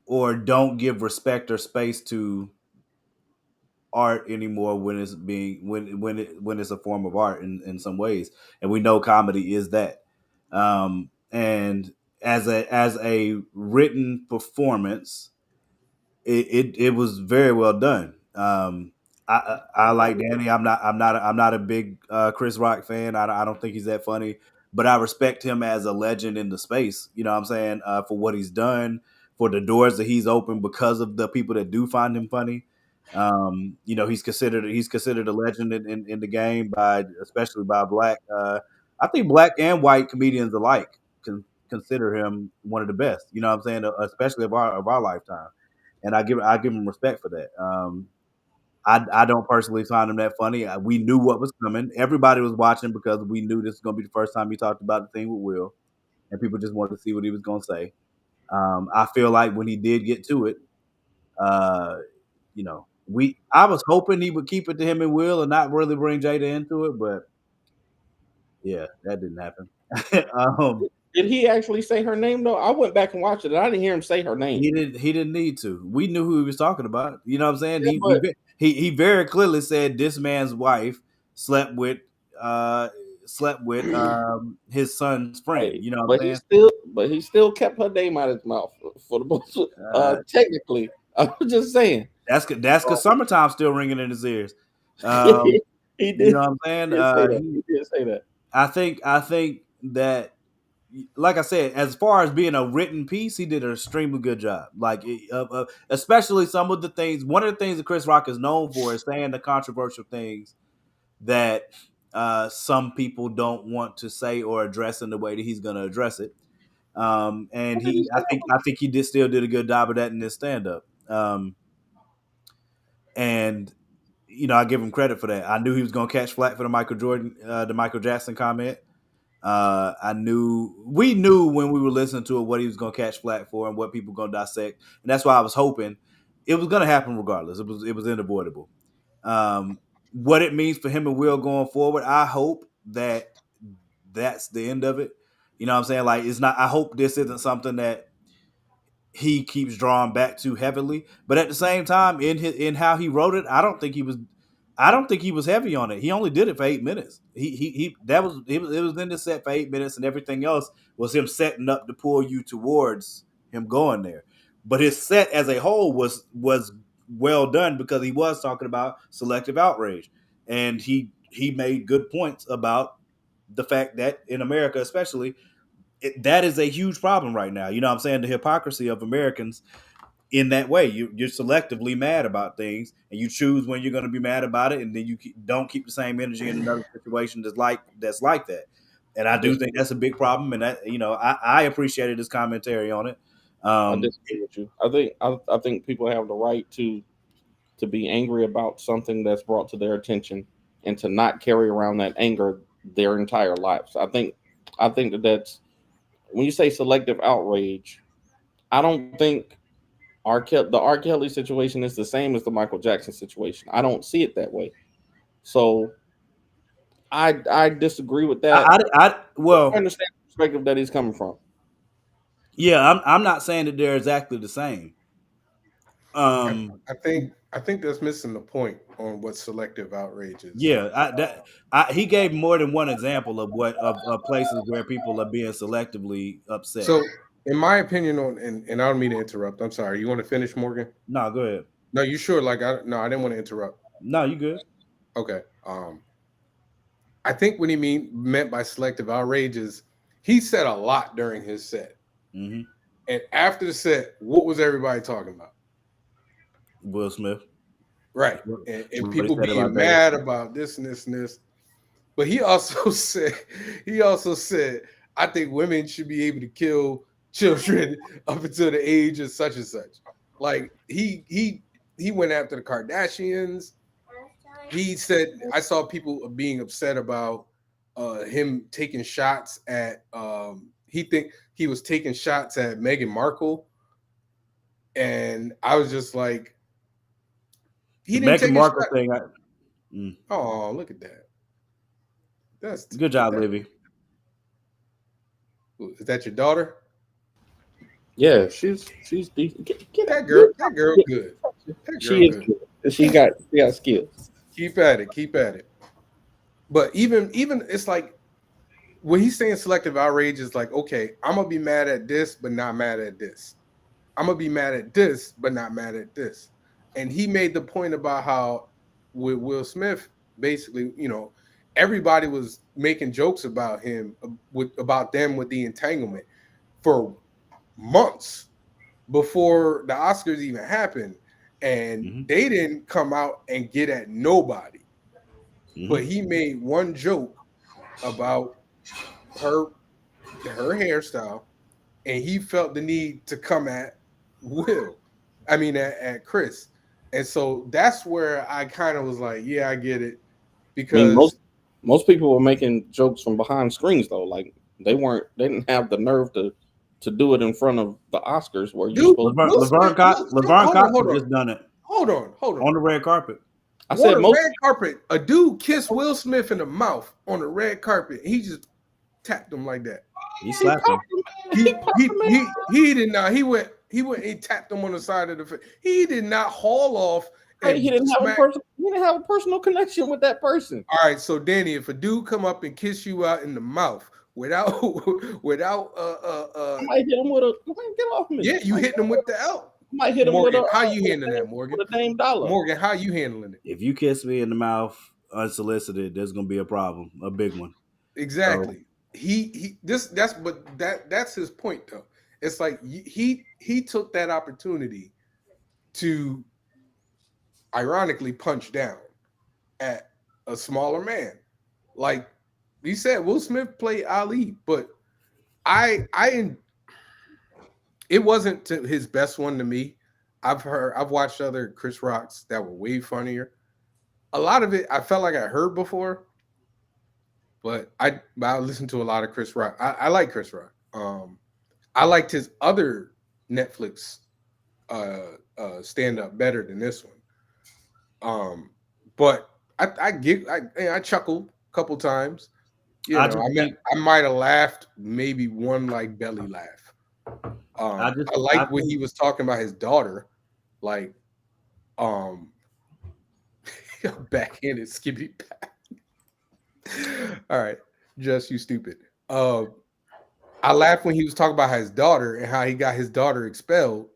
or don't give respect or space to art anymore when it's being when it's a form of art in some ways, and we know comedy is that. And as a written performance, it was very well done. I like Danny. I'm not a big Chris Rock fan. I don't think he's that funny, but I respect him as a legend in the space. You know what I'm saying, for what he's done, for the doors that he's opened because of the people that do find him funny. He's considered a legend in the game by especially by black. I think black and white comedians alike consider him one of the best. You know what I'm saying, especially of our lifetime, and I give him respect for that. I don't personally find him that funny. We knew what was coming. Everybody was watching because we knew this was going to be the first time he talked about the thing with Will, and people just wanted to see what he was going to say. I feel like when he did get to it, uh, I was hoping he would keep it to him and Will and not really bring Jada into it, but yeah, that didn't happen. um, Did he actually say her name though? I went back and watched it, and I didn't hear him say her name. he didn't need to. We knew who he was talking about. You know what I'm saying? Yeah, He but he very clearly said this man's wife slept with uh slept with his son's friend. hey, You know what I'm but saying? he still kept her name out of his mouth for the most. Uh, Technically, I was just saying. that's because summertime still ringing in his ears. Um, He you know did. what I'm saying? He did say that. He did say that. I think that, like I said, as far as being a written piece, he did an extremely good job. Like, especially some of the things. One of the things that Chris Rock is known for is saying the controversial things that some people don't want to say or address in the way that he's going to address it. And What did he he, say? I think he still did a good job of that in his stand up. And I give him credit for that. I knew he was going to catch flack for the Michael Jackson comment. We knew when we were listening to it what he was going to catch flack for and what people were going to dissect, and that's why I was hoping it was going to happen regardless. It was unavoidable. What it means for him and Will going forward, I hope that that's the end of it. You know what I'm saying? Like, it's not. I hope this isn't something that he keeps drawing back too heavily. But at the same time, in how he wrote it, I don't think he was heavy on it. He only did it for 8 minutes. It was in the set for 8 minutes, and everything else was him setting up to pull you towards him going there. But his set as a whole was well done because he was talking about selective outrage, and he made good points about the fact that in America, especially, that is a huge problem right now. You know what I'm saying? The hypocrisy of Americans in that way. You're selectively mad about things, and you choose when you're going to be mad about it, and then you don't keep the same energy in another situation that's like that. And I I do think disagree. that's a big problem, and that I appreciated his commentary on it. I Um, disagree with you. I think people have the right to be angry about something that's brought to their attention and to not carry around that anger their entire lives. I think that's when you say selective outrage. I don't think the R. Kelly situation is the same as the Michael Jackson situation. I don't see it that way. So I disagree with that. I well, understand the perspective that he's coming from. yeah, I'm not saying that they're exactly the same. I, Um, I think that's missing the point on what selective outrage is. yeah, he gave more than one example of places where people are being selectively upset. So, in my opinion, and I don't mean to interrupt. I'm sorry. You want to finish, Morgan? No, go ahead. No, you sure? Like, no, I didn't want to interrupt. No, you good. Okay. I think what he meant by selective outrage is he said a lot during his set. Mm-hmm. And after the set, what was everybody talking about? Will Smith. Right. What And he people said being about Jada. mad about this and this and this. But he also said, I think women should be able to kill children up until the age of such and such. Like he went after the Kardashians. He said I saw people being upset about him taking shots at he think he was taking shots at Meghan Markle. And I was just like, he The didn't Meghan take a Markle shot. thing. Oh, look at that. That's Good job, Livy. Is that your daughter? Yeah, she's decent. Get That girl good. That She girl is good. good. She got skills. Keep at it. But even it's like when he's saying selective outrage is like, okay, I'm gonna be mad at this, but not mad at this. I'm gonna be mad at this, but not mad at this. And he made the point about how with Will Smith, basically, everybody was making jokes about him about them with the entanglement for months before the Oscars even happened, and they didn't come out and get at nobody. But he made one joke about her hairstyle, and he felt the need to come at at Chris. And so that's where I kind of was like, yeah, I get it. I mean, Because most people were making jokes from behind screens though. Like they didn't have the nerve to do it in front of the Oscars where you supposed Laverne Cox just done it. Hold on. On the red carpet. I said red carpet. A dude kissed Will Smith in the mouth on the red carpet. He just tapped him like that. He slapped him. He did not. He went. He tapped him on the side of the face. He did not haul off. And he didn't have a personal connection with that person. All right, so Danny, if a dude come up and kiss you out in the mouth without I might hit him with a get off me. Yeah, you hit him with the L. Might hit him Morgan, with a how you handling that, Morgan? With a name dollar. Morgan, how you handling it? If you kiss me in the mouth unsolicited, there's gonna be a problem, a big one. Exactly. So, that's his point though. It's like he took that opportunity to ironically punch down at a smaller man. Like he said, Will Smith played Ali, but it wasn't his best one to me. I've watched other Chris Rocks that were way funnier. A lot of it I felt like I heard before, but I listened to a lot of Chris Rock. I like Chris Rock. I liked his other Netflix stand up better than this one. But I chuckled a couple times. I might have laughed, maybe one like belly laugh. I liked when he was talking about his daughter, like backhanded skippy back. All right, just you stupid. I laughed when he was talking about his daughter and how he got his daughter expelled.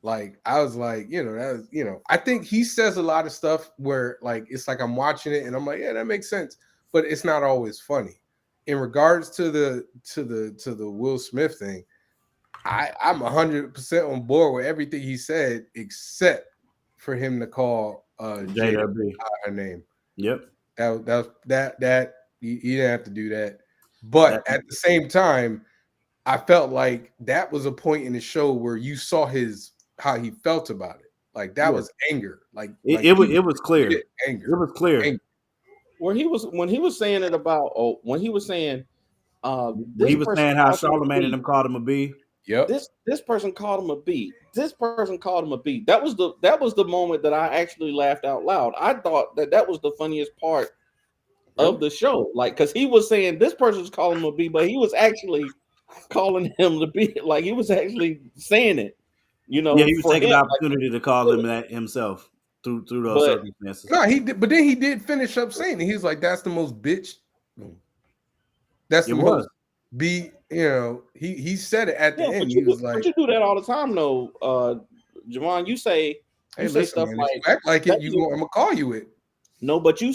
Like I was like, I think he says a lot of stuff where like it's like I'm watching it and I'm like, yeah, that makes sense, but it's not always funny. In regards to the Will Smith thing, I'm 100% on board with everything he said, except for him to call Jada her name. Yep. That you didn't have to do that. But at the same time, I felt like that was a point in the show where you saw how he felt about it. Like that was anger. It was clear. Anger. It was clear. Anger. When he was saying it about when he was saying how Charlamagne and them called him a B. Yep. This person called him a B. This person called him a B. That was the moment that I actually laughed out loud. I thought that was the funniest part of the show. Like, because he was saying this person's calling him a B, but he was actually calling him the B. Like he was actually saying it. He was taking the opportunity to call him that himself through those circumstances. No, he did, but then he did finish up saying it. He was like, "That's the most bitch." That's the most B. He said it at the end. He was like, "But you do that all the time, though, Javon. You say stuff man, like, act like it. I'm gonna call you it." No, but you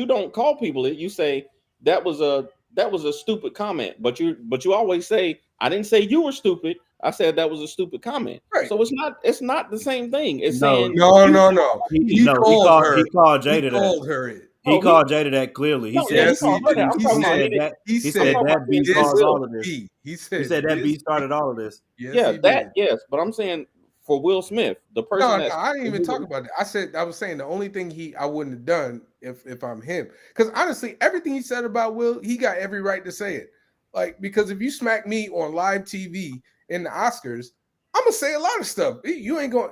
don't call people it. You say that was a stupid comment. But you always say, I didn't say you were stupid. I said that was a stupid comment. Right. So it's not the same thing. It's No, saying No. he Called her. he called He Jada that. called her it. He called Jada that clearly. He no, yeah, said he called her that. I'm He talking about said he that. he He said said that B this caused all of this. B. He He said that B started all of this. Yes, yeah, he that did. yes, but I'm saying for Will Smith, the person No, that I didn't even talk about that. I was saying the only thing I wouldn't have done if I'm him. Because honestly, everything he said about Will, he got every right to say it. Like, because if you smack me on live TV in the Oscars, I'm gonna say a lot of stuff. You ain't going.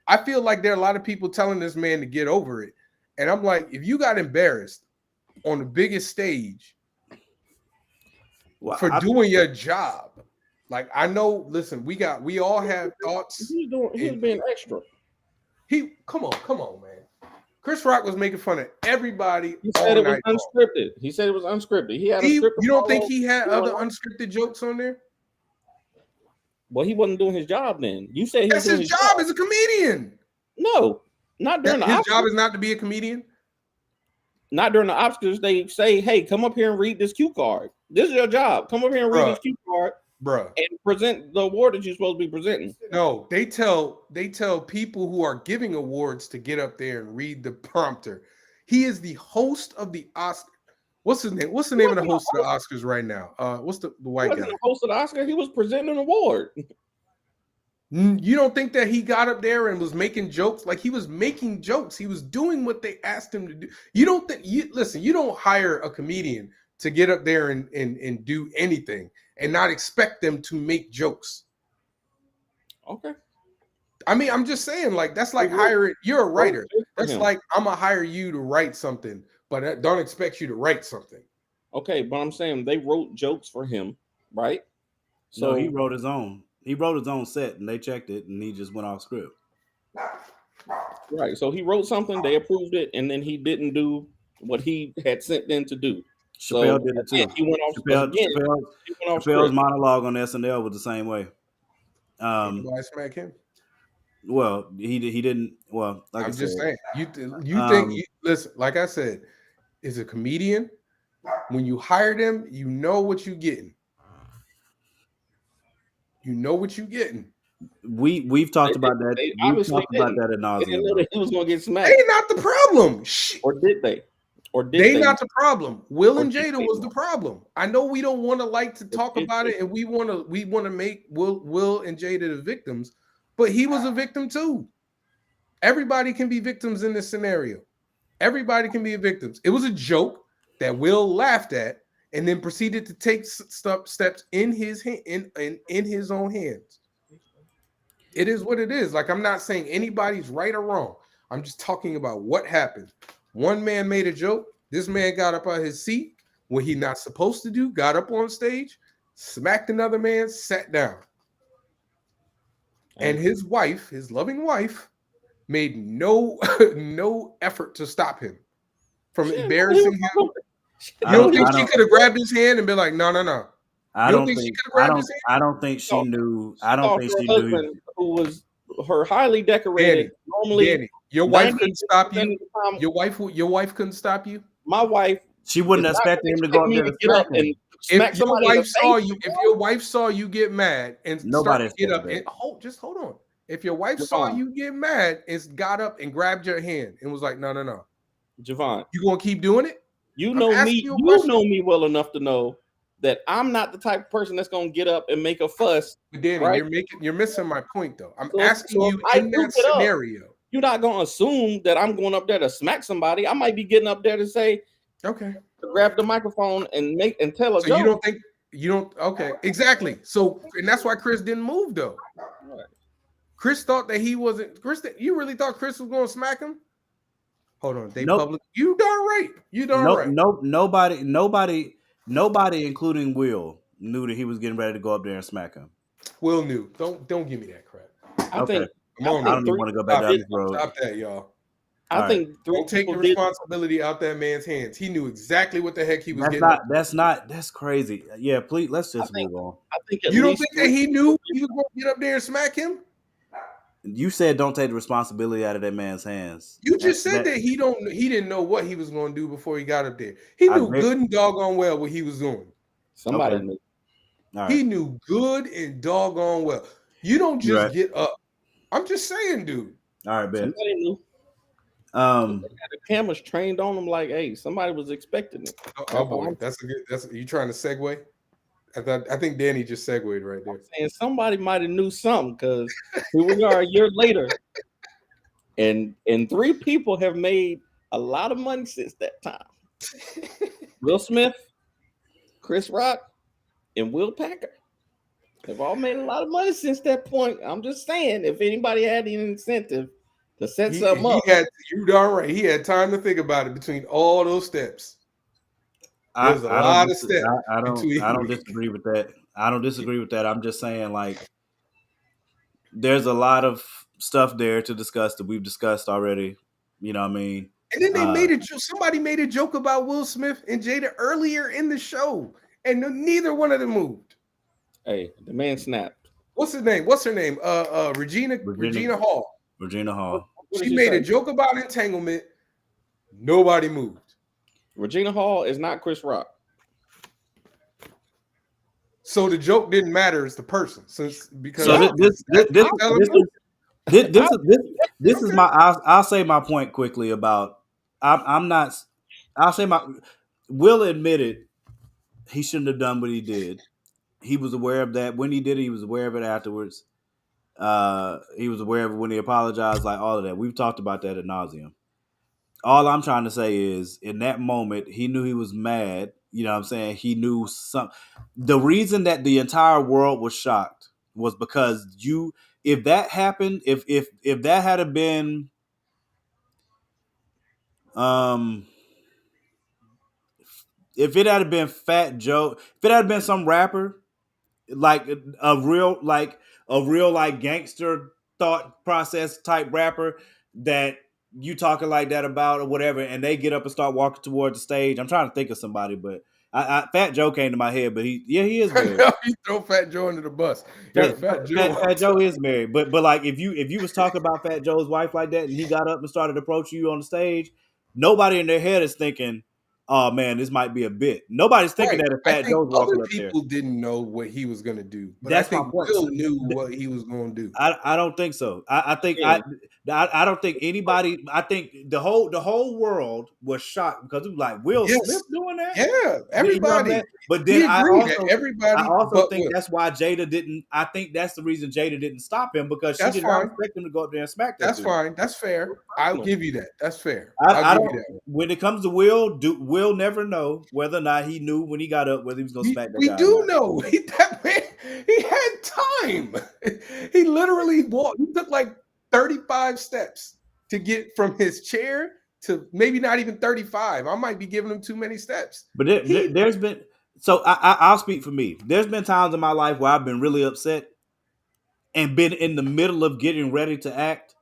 I feel like there are a lot of people telling this man to get over it, and I'm like, if you got embarrassed on the biggest stage for doing your job, like I know. Listen, we all have thoughts. he was being extra. Come on, man. Chris Rock was making fun of everybody. He said it was unscripted. He said it was unscripted. He had a script. You don't think he had other unscripted jokes on there? Well, he wasn't doing his job then. You said that's his job as a comedian. No, not during the Oscars. His job is not to be a comedian. Not during the Oscars. They say, "Hey, come up here and read this cue card. This is your job. Come up here and read this cue card, bruh, and present the award that you're supposed to be presenting." No, they tell people who are giving awards to get up there and read the prompter. He is the host of the Oscars. What's his name? What's the name of the host of the Oscars right now? What's the white guy? The host of the Oscar. He was presenting an award. You don't think that he got up there and was making jokes? Like, he was making jokes. He was doing what they asked him to do. You don't think you don't hire a comedian to get up there and do anything and not expect them to make jokes. Okay. I mean, I'm just saying, like, that's like hiring. You're a writer. That's like, I'm gonna hire you to write something, but I don't expect you to write something. Okay, but I'm saying they wrote jokes for him, right? So he wrote his own. He wrote his own set, and they checked it, and he just went off script. Right. So he wrote something, they approved it, and then he didn't do what he had sent them to do. Chappelle did it too. He went off. Chappelle's monologue on SNL was the same way. Why smack him? Well, he didn't. Well, like I'm just saying. You think? Listen, like I said, is a comedian. When you hire them, you know what you're getting. You know what you're getting. We've talked about that. We've talked about that ad nauseum. They didn't know that he was going to get smacked. They not the problem. Or did they? Or did they not the problem? Will and Jada was the problem. I know we don't want to like to talk about it, and we want to make Will and Jada the victims, but he was a victim too. Everybody can be victims in this scenario. Everybody can be victims. It was a joke that Will laughed at and then proceeded to take steps in his in his own hands. It is what it is. Like, I'm not saying anybody's right or wrong. I'm just talking about what happened. One man made a joke. This man got up out of his seat when he not supposed to do, got up on stage, smacked another man, sat down. And his wife, his loving wife, made no effort to stop him from embarrassing him. You don't think she could have grabbed his hand and been like, no. I don't think she could have grabbed his hand? I don't think she knew. I don't think she knew. Who was her highly decorated. Danny, your wife couldn't stop you. Your wife couldn't stop you. My wife. She wouldn't expect him to go up there and smack him. If your wife saw you, if your wife saw you get mad and start to get up, and just hold on. If your wife saw you get mad and got up and grabbed your hand and was like, no, Javon, you gonna keep doing it? You know me. You know me well enough to know that I'm not the type of person that's gonna get up and make a fuss. But Danny, right? You're missing my point though. I'm asking you in that scenario. You're not gonna assume that I'm going up there to smack somebody. I might be getting up there to say, okay, to grab the microphone and tell a joke. You don't okay, exactly. So, and that's why Chris didn't move though. Right. Chris thought that he wasn't. You really thought Chris was going to smack him? Hold on, public. You darn right. Nobody, including Will, knew that he was getting ready to go up there and smack him. Will knew. Don't give me that crap. I think. I don't even want to go back down this road. Stop that, y'all. I think don't take the responsibility out that man's hands. He knew exactly what the heck he was getting. That's crazy. Yeah, please, let's just move on. I think you don't think that he knew he was going to get up there and smack him? You said don't take the responsibility out of that man's hands. You just said That that he didn't know what he was going to do before he got up there. He I knew bet. good and doggone well what he was doing. Somebody Okay, knew. all right, He knew good and doggone well. You don't you're just right. get up. I'm just saying, dude. All right, bet. Somebody knew. They Um, had the cameras trained on them like, hey, somebody was expecting it. Oh That's all boy, I'm that's a good. That's you trying to segue. I think Danny just segued right there. saying. Somebody might have knew something because here we are a year later, and three people have made a lot of money since that time. Will Smith, Chris Rock, and Will Packer have all made a lot of money since that point. I'm just saying, if anybody had an incentive to set something He up, had you darn right. He had time to think about it between all those steps. There's a I don't lot of steps I don't between. disagree with that. I don't disagree with that. I'm just saying like there's a lot of stuff there to discuss that we've discussed already. You know what I mean? And then they Uh, made a joke. Somebody made a joke about Will Smith and Jada earlier in the show, and neither one of them moved. hey, the man snapped. What's his name? What's her name? Regina Regina Hall. Regina What, Hall. what did She you made say? a joke about entanglement. Nobody moved. Regina Hall is not Chris Rock. So the joke didn't matter as the person, because So Yeah. this I, this is Okay. my I'll say my point quickly about I'm not I'll say my Will admitted he shouldn't have done what he did. He was aware of that when he did it. He was aware of it afterwards. He was aware of it when he apologized. Like all of that, we've talked about that ad nauseum. All I'm trying to say is, in that moment, he knew he was mad. You know what I'm saying? He knew some. The reason that the entire world was shocked was because if that happened, if that had been, um, if it had been Fat Joe, if it had been some rapper, like a real like gangster thought process type rapper that you talking like that about or whatever, and they get up and start walking towards the stage. I'm trying to think of somebody, but Fat Joe came to my head, but he is married. You throw Fat Joe under the bus. Yeah, Fat Joe. Fat Joe is married, but like if you was talking about Fat Joe's wife like that, and he got up and started approaching you on the stage, nobody in their head is thinking, "Oh man, this might be a bit." Nobody's thinking Right. that if I Fat think Joe's other walking up there. people didn't know what he was going to do, but I That's my think point. Will knew what he was going to do. I don't think so. I think yeah. I don't think anybody. I think the whole world was shocked because it was like Will Smith Yes. doing that. Yeah, You know what I'm everybody. saying? But We then agree that everybody I also but think Will. that's why Jada didn't. I think that's the reason Jada didn't stop him because she That's did not fine. expect him to go up there and smack that That's dude. fine. That's fair. I'll give you that. That's fair. I I'll give don't. you that. When it comes to Will never know whether or not he knew when he got up whether he was gonna smack that We guy or do not. know that man, he had time. He literally walked. He took like 35 steps to get from his chair to maybe not even 35. I might be giving him too many steps. But He there's been so I'll speak for me. There's been times in my life where I've been really upset and been in the middle of getting ready to act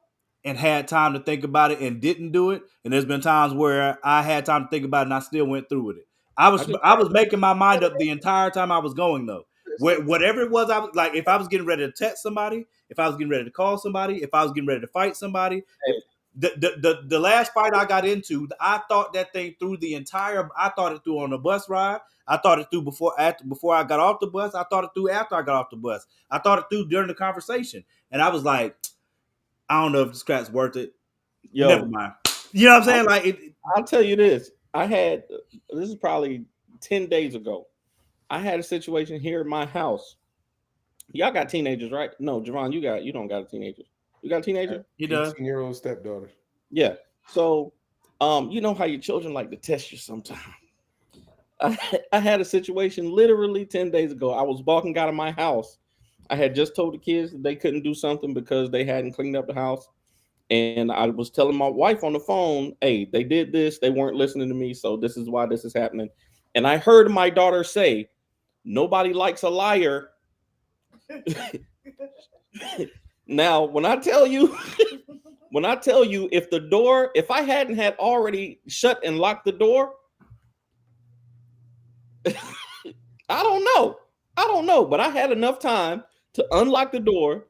and had time to think about it and didn't do it. And there's been times where I had time to think about it and I still went through with it. I just I was making my mind up the entire time I was going though. Whatever it was, I was like, if I was getting ready to text somebody, if I was getting ready to call somebody, if I was getting ready to fight somebody, if the last fight I got into, I thought that thing through the entire. I thought it through on the bus ride. I thought it through before I got off the bus. I thought it through after I got off the bus. I thought it through during the conversation, and I was like, I don't know if this crap's worth it. Never yo, mind. You know what I'm saying? Like, I'll tell you this. This is probably 10 days ago. I had a situation here in my house. Y'all got teenagers, right? No, Javon, you don't got a teenager. You got a teenager? he does. 18-year-old stepdaughter. Yeah. So, you know how your children like to test you sometimes. I had a situation literally 10 days ago. I was walking out of my house. I had just told the kids that they couldn't do something because they hadn't cleaned up the house. And I was telling my wife on the phone, hey, they did this. They weren't listening to me. So this is why this is happening. And I heard my daughter say, nobody likes a liar. Now, when I tell you, if I hadn't had already shut and locked the door, I don't know. But I had enough time to unlock the door,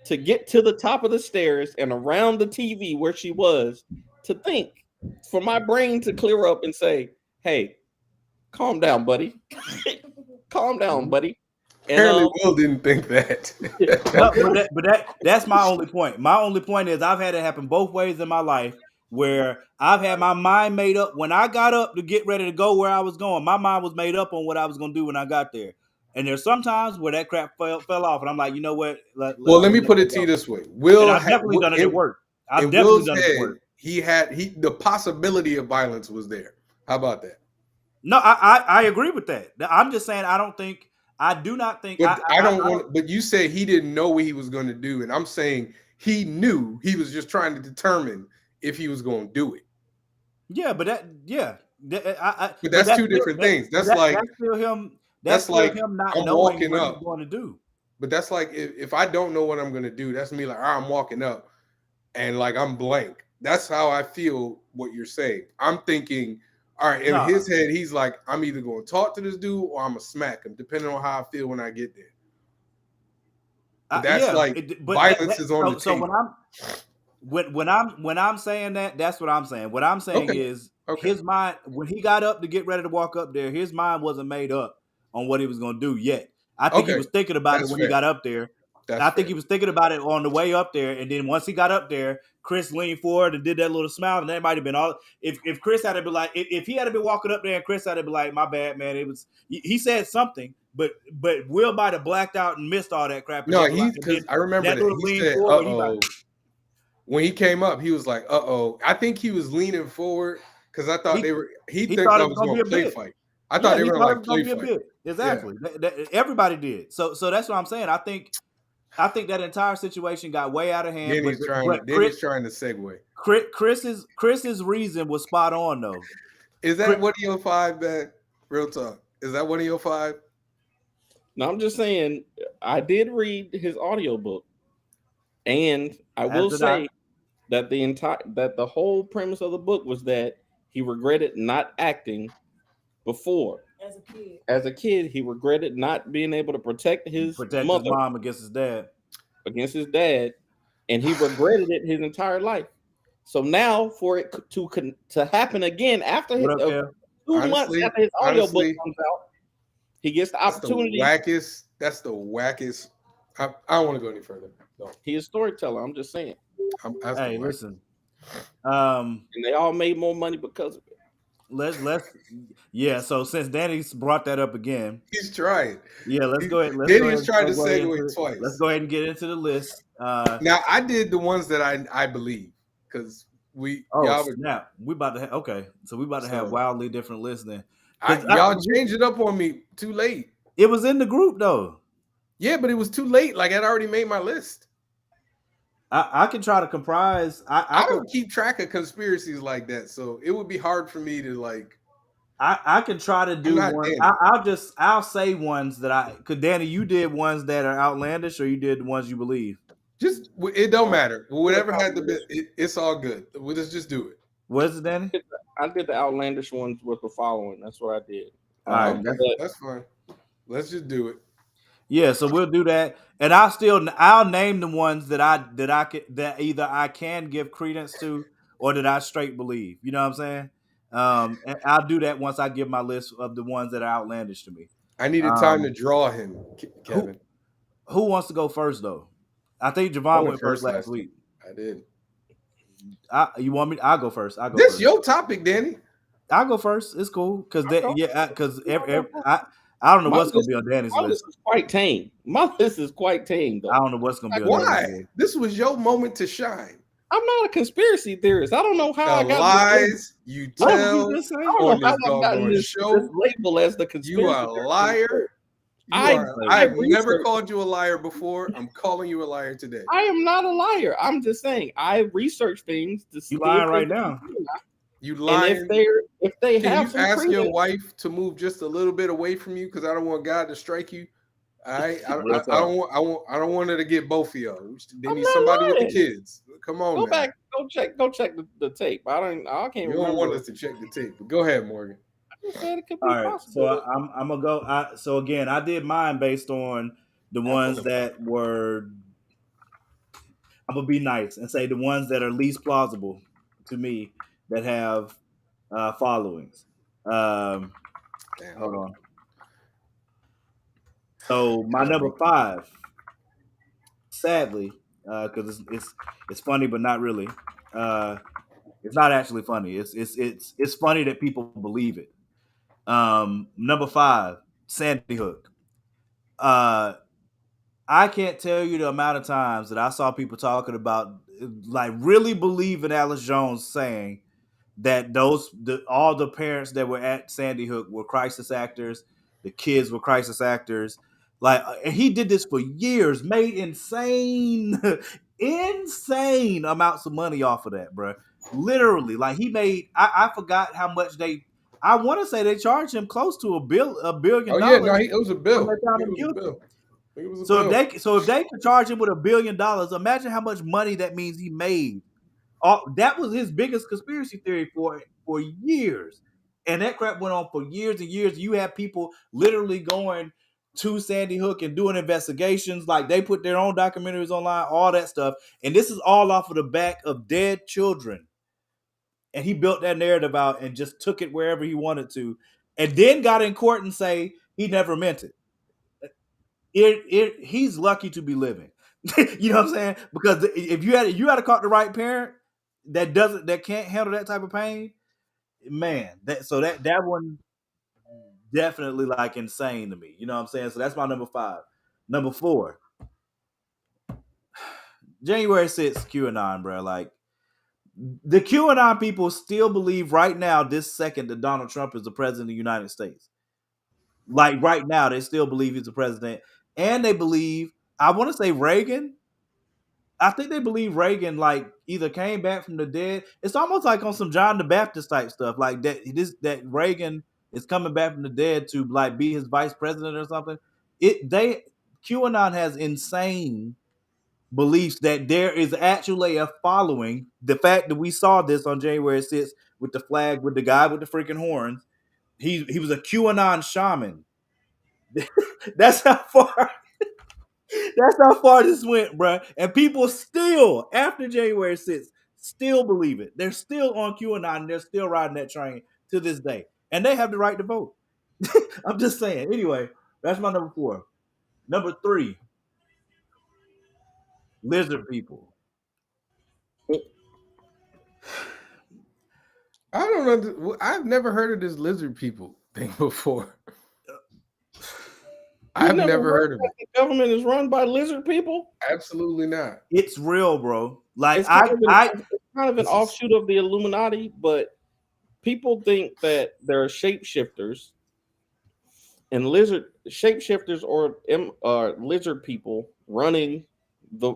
to get to the top of the stairs and around the TV where she was to think, for my brain to clear up and say, "Hey, calm down, buddy. Calm down, buddy." And Apparently, Will didn't think that. No, that's my only point. My only point is I've had it happen both ways in my life where I've had my mind made up. When I got up to get ready to go where I was going, my mind was made up on what I was going to do when I got there. And there's sometimes where that crap fell off, and I'm like, you know what? Well, let me let put that it to go. you this way: And I've definitely done it at work. I've in definitely Will's done it at head, work. the possibility of violence was there. How about that? No, I agree with that. I'm just saying I do not think. But I don't want. But you said he didn't know what he was going to do, and I'm saying he knew. He was just trying to determine if he was going to do it. Yeah, but But that's two different things. That's still him. That's still like him not I'm knowing walking what up. he's going to do. But that's like if I don't know what I'm going to do, that's me like, I'm walking up and like I'm blank. That's how I feel what you're saying. I'm thinking, all right, in his head, he's like, I'm either going to talk to this dude or I'm going to smack him, depending on how I feel when I get there. But that's violence is on the table. When I'm saying that, that's what I'm saying. What I'm saying is his mind, when he got up to get ready to walk up there, his mind wasn't made up on what he was going to do yet. I think he was thinking about it when he got up there. I think he was thinking about it on the way up there, and then once he got up there, Chris leaned forward and did that little smile, and that might have been all. If Chris had to be like, if he had to be walking up there, and Chris had to be like, "My bad, man," it was he said something, but Will might have blacked out and missed all that crap. No, because I remember that he said, "Uh-oh." When he came up, he was like, "Uh-oh." I think he was leaning forward because I thought he thought I was going to play fight. I thought they were going to play fight. Exactly. Yeah. Everybody did. So that's what I'm saying. I think that entire situation got way out of hand. Denny's trying to segue. Chris's reason was spot on though. Is that one of your 5, man? Real talk. Is that one of your 5? No, I'm just saying I did read his audiobook. And I will say that the whole premise of the book was that he regretted not acting before. As a kid, he regretted not being able to protect his mom against his dad. And he regretted it his entire life. So now, for it to happen again after his 2 months after his audiobook comes out, he gets the opportunity. That's the wackest. I don't want to go any further. No. He's a storyteller. I'm just saying. Hey, listen. And they all made more money because of it. So since Danny's brought that up again, he's trying. Yeah, let's go ahead. Danny's trying to segue twice. Let's go ahead and get into the list. Now I did the ones that I believe because we. Snap! We about to have wildly different lists then. Y'all changed it up on me too late. It was in the group though. Yeah, but it was too late. Like I'd already made my list. I can try to comprise. I don't keep track of conspiracies like that, so it would be hard for me to like. I can try to do one. I'll say ones that could. Danny, you did ones that are outlandish, or you did the ones you believe. Just it don't matter. Whatever had the bit, it's all good. Let's just do it. What is it, Danny? I did the outlandish ones with the following. That's what I did. All right, that's fine. Let's just do it. Yeah, so we'll do that, and I'll name the ones that either I can give credence to or that I straight believe. You know what I'm saying? And I'll do that once I give my list of the ones that are outlandish to me. I needed time to draw him, Kevin. Who wants to go first though? I think Javon went first last week. I did. You want me? I'll go first. This is your topic, Danny. I'll go first. It's cool because I don't know what's going to be on Danny's list. My list is quite tame. My list is quite tame, though. I don't know what's going to be on Danny's list. This was your moment to shine. I'm not a conspiracy theorist. I don't know how I got lies you tell on this show. Label as the conspiracy. You are a liar. I've never called you a liar before. I'm calling you a liar today. I am not a liar. I'm just saying I research things to see. You lying right now. You lying. And if they Can have you ask your wife to move just a little bit away from you because I don't want God to strike you. I don't want her to get both of y'all. They need somebody with the kids. Come on, go back, go check the tape. I can't remember. You don't want us to check the tape. But go ahead, Morgan. All right, so I'm gonna go. So again, I did mine based on the ones that were I'm gonna be nice and say the ones that are least plausible to me that have followings. Um, Damn, hold on. So my gotta number be. five, sadly, because it's funny but not really. Uh, it's not actually funny. It's funny that people believe it. Number five, Sandy Hook. Uh, I can't tell you the amount of times that I saw people talking about, like, really believing Alice Jones saying that all the parents that were at Sandy Hook were crisis actors, the kids were crisis actors. Like, and he did this for years, made insane, insane amounts of money off of that, bro. Literally, like he made. I forgot how much they. I want to say they charged him close to a billion Oh yeah, no, dollars it was a when bill. they I found think him it was a guilty. bill. I think it was a So if bill. they could charge him with $1 billion, imagine how much money that means he made. That was his biggest conspiracy theory for years, and that crap went on for years and years. You have people literally going to Sandy Hook and doing investigations, like they put their own documentaries online, all that stuff, and this is all off of the back of dead children. And he built that narrative out and just took it wherever he wanted to, and then got in court and say he never meant it. He's lucky to be living. You know what I'm saying? Because if you had to caught the right parent that can't handle that type of pain, man. That one definitely like insane to me. You know what I'm saying? So that's my number five. Number four, January 6th, QAnon, bro. Like the QAnon people still believe right now, this second, that Donald Trump is the president of the United States. Like right now, they still believe he's the president, and they believe, I want to say Reagan. I think they believe Reagan like either came back from the dead. It's almost like on some John the Baptist type stuff, like that Reagan is coming back from the dead to like be his vice president or something. It they QAnon has insane beliefs that there is actually a following. The fact that we saw this on January 6th with the flag with the guy with the freaking horns, he was a QAnon shaman. That's how far That's how far this went, bro. And people still, after January 6th, still believe it. They're still on QAnon and they're still riding that train to this day. And they have the right to vote. I'm just saying. Anyway, that's my number four. Number three, lizard people. I don't know. I've never heard of this lizard people thing before. You've I've never never heard heard of that it. the government is run by lizard people? Absolutely not. It's real, bro. Like It's kind of I an this is offshoot of the Illuminati, but people think that there are shapeshifters and lizard shapeshifters or lizard people running the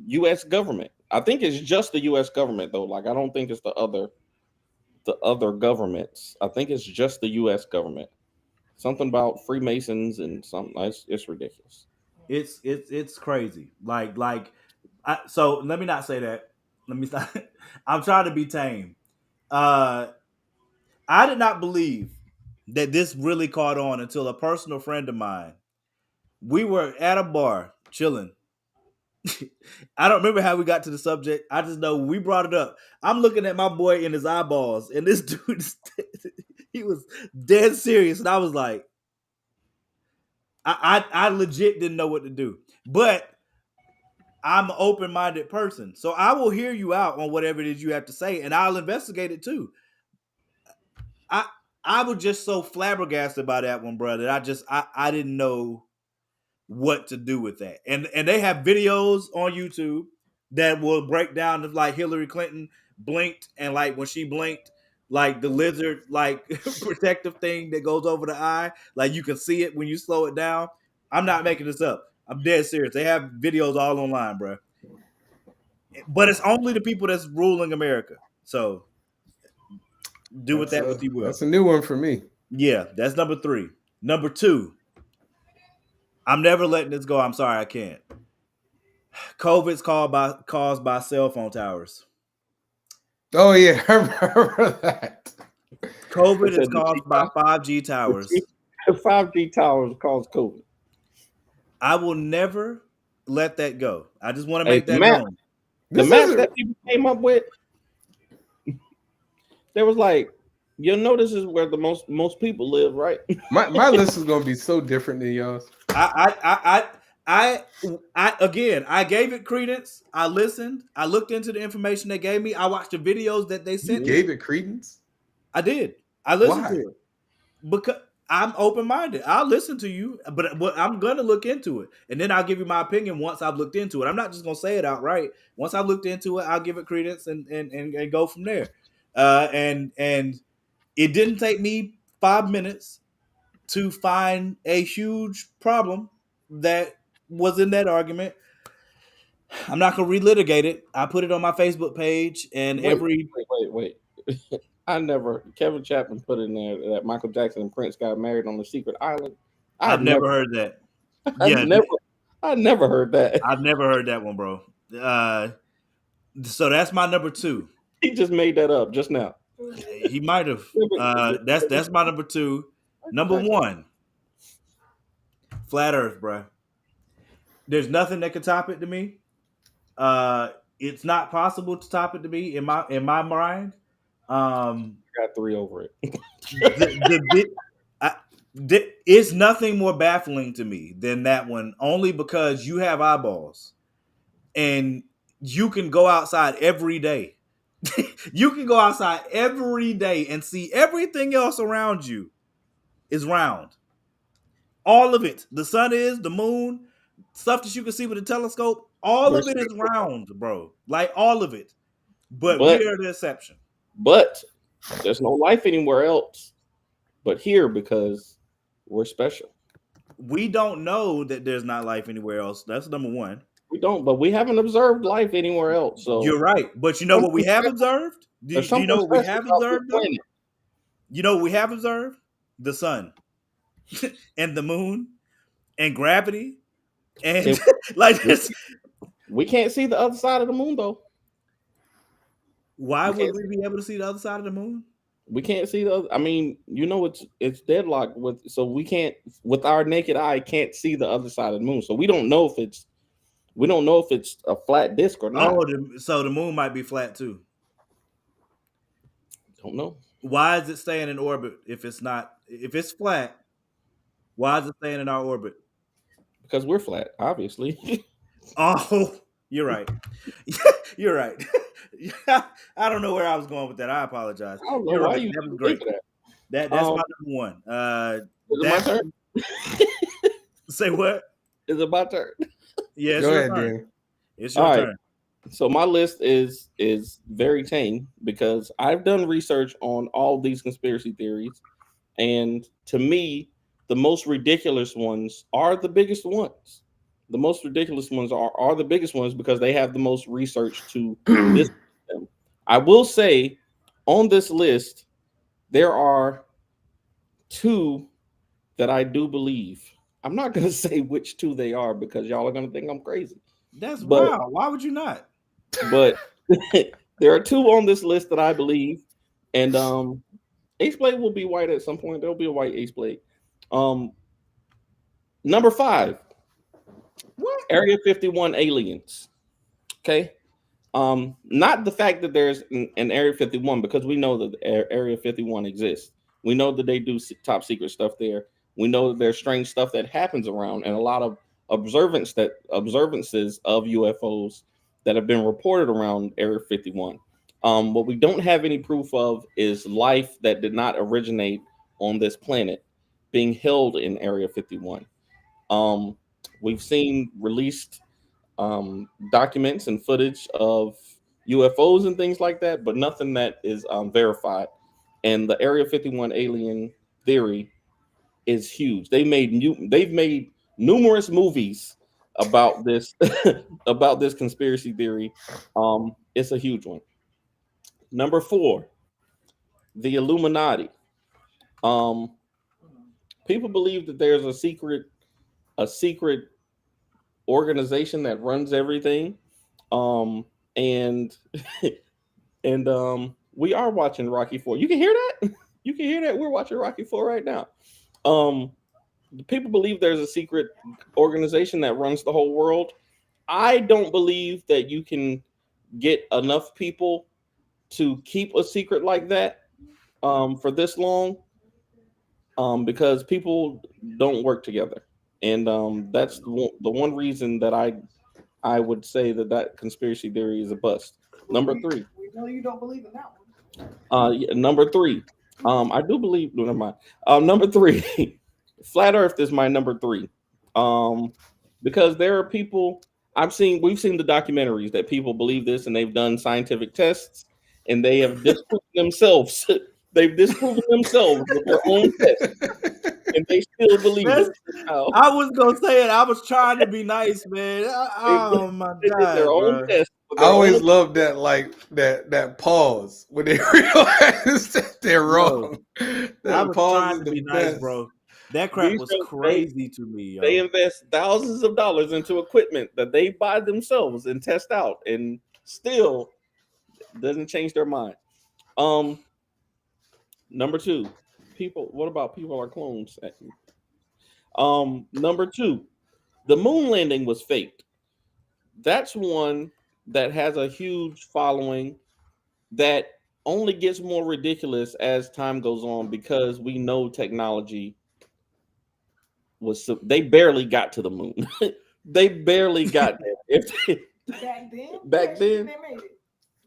U.S. government. I think it's just the U.S. government though. Like I don't think it's the other governments. I think it's just the U.S. government. Something about Freemasons and something. It's ridiculous. it's crazy. So let me not say that. Let me stop. I'm trying to be tame. Uh I did not believe that this really caught on until a personal friend of mine. We were at a bar chilling. I don't remember how we got to the subject. I just know we brought it up. I'm looking at my boy in his eyeballs, and this dude, he was dead serious, and I was like, I legit didn't know what to do. But I'm an open minded person, so I will hear you out on whatever it is you have to say, and I'll investigate it too. I I was just so flabbergasted by that one, brother. I didn't know what to do with that. And they have videos on YouTube that will break down if like Hillary Clinton blinked and like when she blinked, like the lizard like protective thing that goes over the eye, like you can see it when you slow it down. I'm not making this up. I'm dead serious. They have videos all online, bro. But it's only the people that's ruling America. So do with that what you will. That's a new one for me. Yeah, that's number three. Number two, I'm never letting this go. I'm sorry, I can't. COVID's caused by cell phone towers. Oh yeah, I remember that. They COVID is said caused by 5G towers. the 5G towers caused COVID. I will never let that go. I just want to Hey, make that known. The This maps isn't that people came up with, there was like, you'll know this is where the most people live, right? my list is gonna be so different than y'all's. I again, I gave it credence. I listened. I looked into the information they gave me. I watched the videos that they You sent me. gave it credence? I did. I listened Why? to it because I'm open minded. I'll listen to you, but I'm gonna look into it, and then I'll give you my opinion once I've looked into it. I'm not just gonna say it outright. Once I've looked into it, I'll give it credence and go from there. And it didn't take me 5 minutes to find a huge problem that was in that argument. I'm not gonna relitigate it. I put it on my Facebook page, and Wait, every wait. I never. Kevin Chapman put in there that Michael Jackson and Prince got married on a secret island. I I've had never, never heard that. I Yeah, never, I never heard that. I've never heard that one, bro. So that's my number two. He just made that up just now. He might have. That's my number two. Michael Number Jackson. one, flat Earth, bro. There's nothing that can top it to me. It's not possible to top it to me in my mind. Got three over it. It's nothing more baffling to me than that one, only because you have eyeballs and you can go outside every day. You can go outside every day and see everything else around you is round. All of it. The sun is, the moon, stuff that you can see with a telescope, all We're of it is round, bro. Like all of it. But But we are the exception. but there's no life anywhere else but here because we're special. We don't know that there's not life anywhere else. That's number one. We don't, but we haven't observed life anywhere else. So You're right. But you know what we something have special, observed? Do, there's do you something know what we special have about this observed though? planet. You know what we have observed? The sun and the moon and gravity and And like this. we can't see the other side of the moon though. Why We would can't we be able to see the other side of the moon? we can't see the other, I mean, it's deadlocked with, so we can't, with our naked eye, can't see the other side of the moon. So we don't know if it's a flat disk or not. Oh, so the moon might be flat too. Don't know. Why is it staying in orbit if it's not? If it's flat, why is it staying in our orbit? Because we're flat, obviously. Oh, you're right. You're right. I don't know where I was going with that. I apologize. I don't know You're why right. you That was think great. that. That's Um, my number one. is it my That turn? say what? Is it my turn? Yeah, it's Go your ahead, turn. Dan. It's your All right. turn. So my list is very tame because I've done research on all these conspiracy theories, and to me, the most ridiculous ones are the biggest ones. The most ridiculous ones are the biggest ones because they have the most research to this them. I will say on this list there are two that I do believe. I'm not going to say which two they are because y'all are going to think I'm crazy. That's But wow. Why would you not? but there are two on this list that I believe, and Ace Blade will be white at some point. There'll be a white Ace Blade. Number 5, What? Area 51 aliens. Okay, not the fact that there's an Area 51 because we know that Area 51 exists. We know that they do top secret stuff there. We know that there's strange stuff that happens around, and a lot of observances of UFOs that have been reported around Area 51. What we don't have any proof of is life that did not originate on this planet being held in Area 51. Um, we've seen released documents and footage of UFOs and things like that, but nothing that is verified. And the Area 51 alien theory is huge. They've made numerous movies about this about this conspiracy theory. It's a huge one. Number 4, the Illuminati. Um, People believe that there's a secret organization that runs everything. And we are watching Rocky 4. You can hear that? You can hear that? We're watching Rocky 4 right now. Um, People believe there's a secret organization that runs the whole world. I don't believe that you can get enough people to keep a secret like that for this long, because people don't work together, and that's the one reason that I would say that conspiracy theory is a bust. Number three. We know you don't believe in that one. Number three. I do believe. No, never mind. Number three. Flat Earth is my number three. Because there are people we've seen the documentaries that people believe this, and they've done scientific tests, and they have disproven themselves. They've disproven themselves with their own tests, and they still believe it. I was gonna say it. I was trying to be nice, man. Oh my They did their god, own bro. test. I always love that, like that pause when they realize that they're wrong. I was trying to be nice, bro. That crap was crazy to me. Yo. They invest thousands of dollars into equipment that they buy themselves and test out, and still doesn't change their mind. Number two, people. What about people are clones? Number two, the moon landing was faked. That's one that has a huge following that only gets more ridiculous as time goes on, because we know technology they barely got to the moon. They barely got there. Back then, they made it.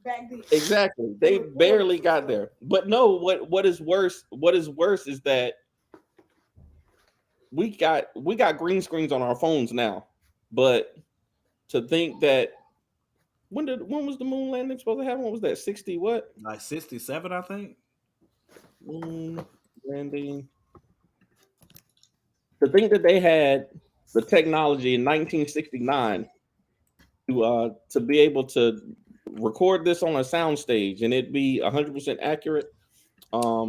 Back then, exactly, they barely got there. But no, what is worse? What is worse is that we got green screens on our phones now. But to think that when was the moon landing supposed to happen? What was that? 60 what? Like 67, I think. Moon landing. To think that they had the technology in 1969 to be able to record this on a soundstage and it be 100% accurate. Do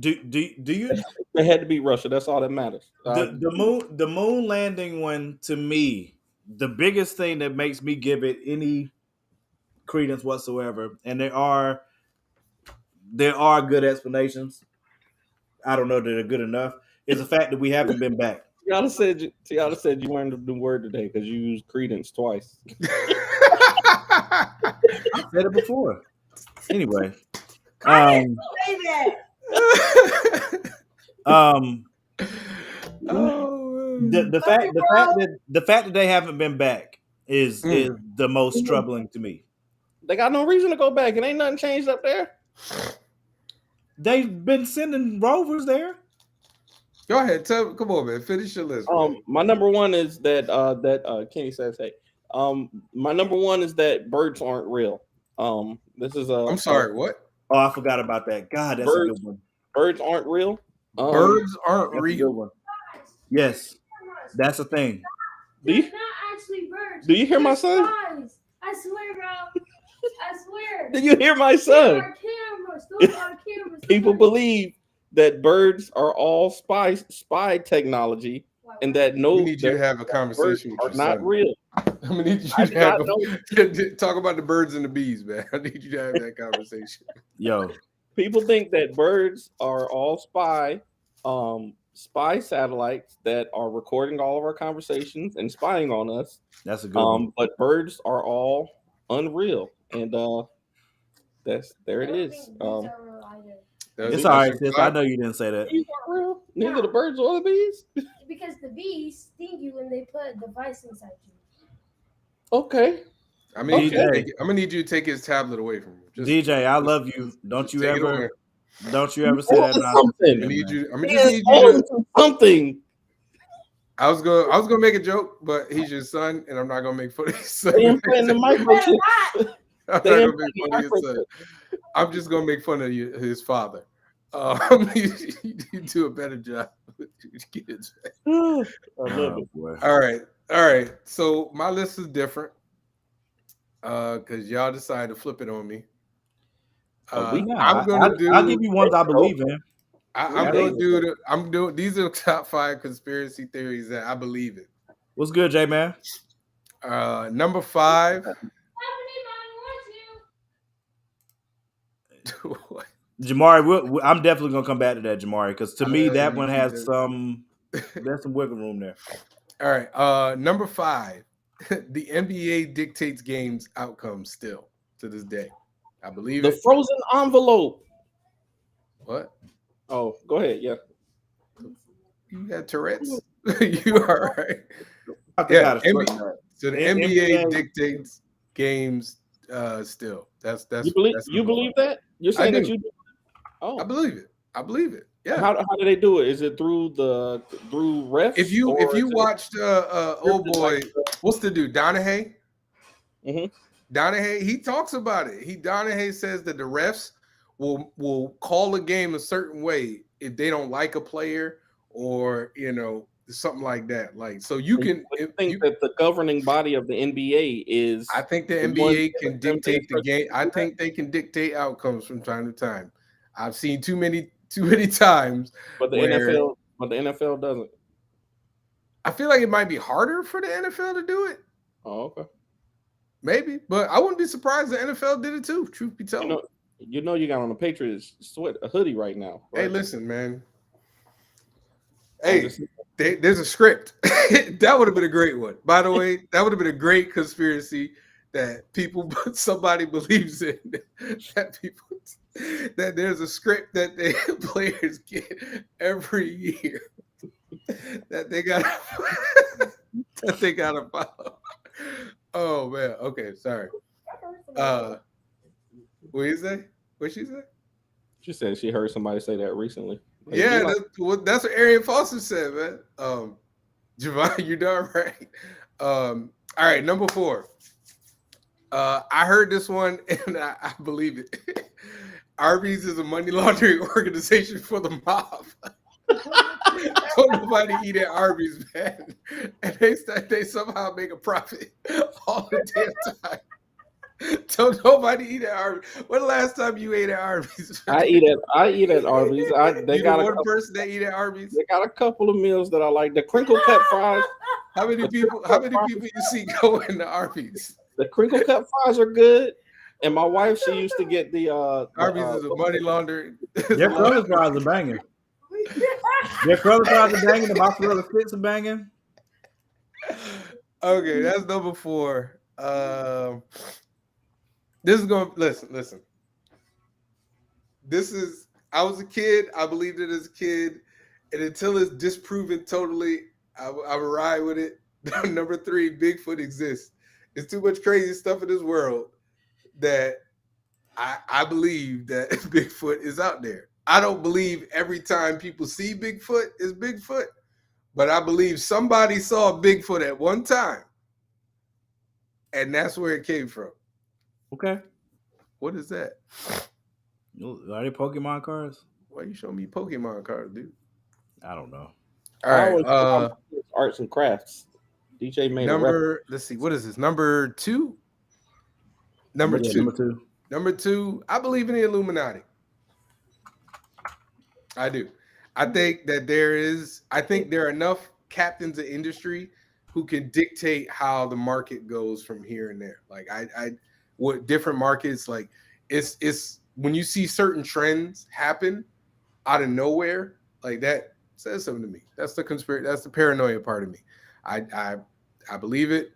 you? They had to be Russia. That's all that matters. The moon landing one, to me, the biggest thing that makes me give it any credence whatsoever, and there are good explanations. I don't know that they're good enough. Is the fact that we haven't been back. Tiana said you learned a new word today because you used credence twice. I said it before. Anyway, I didn't say that. the fact that they haven't been back is the most troubling to me. They got no reason to go back, and ain't nothing changed up there. They've been sending rovers there. Go ahead, come on, man. Finish your list. My number one is that Kenny says, hey. My number one is that birds aren't real. This is I'm sorry, what? Oh, I forgot about that. God, that's a good one. Birds aren't real. Birds aren't real. One. Yes, that's a thing. They're not actually birds. Do you hear my son? Spies. I swear, bro. I swear. Do you hear my son? Those are cameras. People believe that birds are all spy technology, and that we need you to have a conversation with your son. Not real. I'm gonna need you to talk about the birds and the bees, man. I need you to have that conversation. Yo, people think that birds are all spy satellites that are recording all of our conversations and spying on us. That's a good one. But birds are all unreal, and there it is. It's all right, sis. I know you didn't say that. Bees aren't real. Neither the birds or the bees. Because the bees sting you when they put a device inside you. Okay. I'm gonna need you to take his tablet away from him. DJ, I love you. Don't you ever say that. I'm gonna need you to something. I was gonna make a joke, but he's your son, and I'm not gonna make fun of his son. I'm just gonna make fun of his father. You do a better job with your kids. I love it, boy. All right. So my list is different because y'all decided to flip it on me. I'll give you ones I believe in. I'm doing these are the top 5 conspiracy theories that I believe in. What's good, J man? Number 5. Jamari, I'm definitely gonna come back to that, Jamari, because to me that one has there's some wiggle room there. All right, number 5, the NBA dictates games outcomes still. to this day. I believe The it. frozen envelope. What? Oh, go ahead. Yeah. You got Tourette's? You are right. I think I Yeah, had a short NBA, note. so the NBA NBA dictates games still. That's You number believe 5. that? You're I saying that do. you? Oh, I believe it. I believe it. Yeah. how do they do it? Is it through refs? If you is it watched old scripted like? boy, what's the dude? Donahue? Mhm. Donahue, he talks about it. Donahue says that the refs will call a game a certain way if they don't like a player or something like that. Like so you can I think that the governing body of the NBA is. I think the the one NBA that can lets them dictate the game. I think they can dictate outcomes from time to time. I've seen too many times but the where NFL doesn't. I feel like it might be harder for the NFL to do it. Oh, okay. Maybe, but I wouldn't be surprised the NFL did it too. Truth be told. You got on a Patriots a hoodie right now. Right? Hey, listen, man. I'm Hey, just- there's a script. That would have been a great one. By the way, that would have been a great conspiracy that somebody believes in. That there's a script that the players get every year that they gotta follow. Oh man. Okay, sorry. What you say? What she say? She said she heard somebody say that recently. Like, Yeah, you that's what Arian Foster said, man. Javon, you done right. All right, number 4. I heard this one and I believe it. Arby's is a money laundering organization for the mob. Don't nobody eat at Arby's, man. And they somehow make a profit all the damn time. Don't nobody eat at Arby's. When the last time you ate at Arby's? I eat at Arby's. They You got the a one couple, person that eat at Arby's? they got a couple of meals that I like. The crinkle cut fries. How many people you see go into Arby's? The crinkle cut fries are good. And my wife, she used to get the Arby's is a money laundering. Their Crothers fries are banging. Their Crothers fries are banging. The mozzarella sticks are banging. Okay, that's number 4. This is going. Listen. I was a kid. I believed it as a kid, and until it's disproven totally, I will ride with it. Number 3, Bigfoot exists. It's too much crazy stuff in this world that I believe that Bigfoot is out there. I don't believe every time people see Bigfoot is Bigfoot, but I believe somebody saw Bigfoot at one time, and that's where it came from. Okay. What is that? Are they Pokemon cards? Why you show me Pokemon cards, dude? I don't know. All right. Arts and crafts. DJ made Let's see. What is this? Number 2? Number 2. Number 2. I believe in the Illuminati. I do. I think that there are enough captains of industry who can dictate how the market goes from here and there. Like what different markets, like it's when you see certain trends happen out of nowhere, like that says something to me. That's the conspiracy. That's the paranoia part of me. I believe it.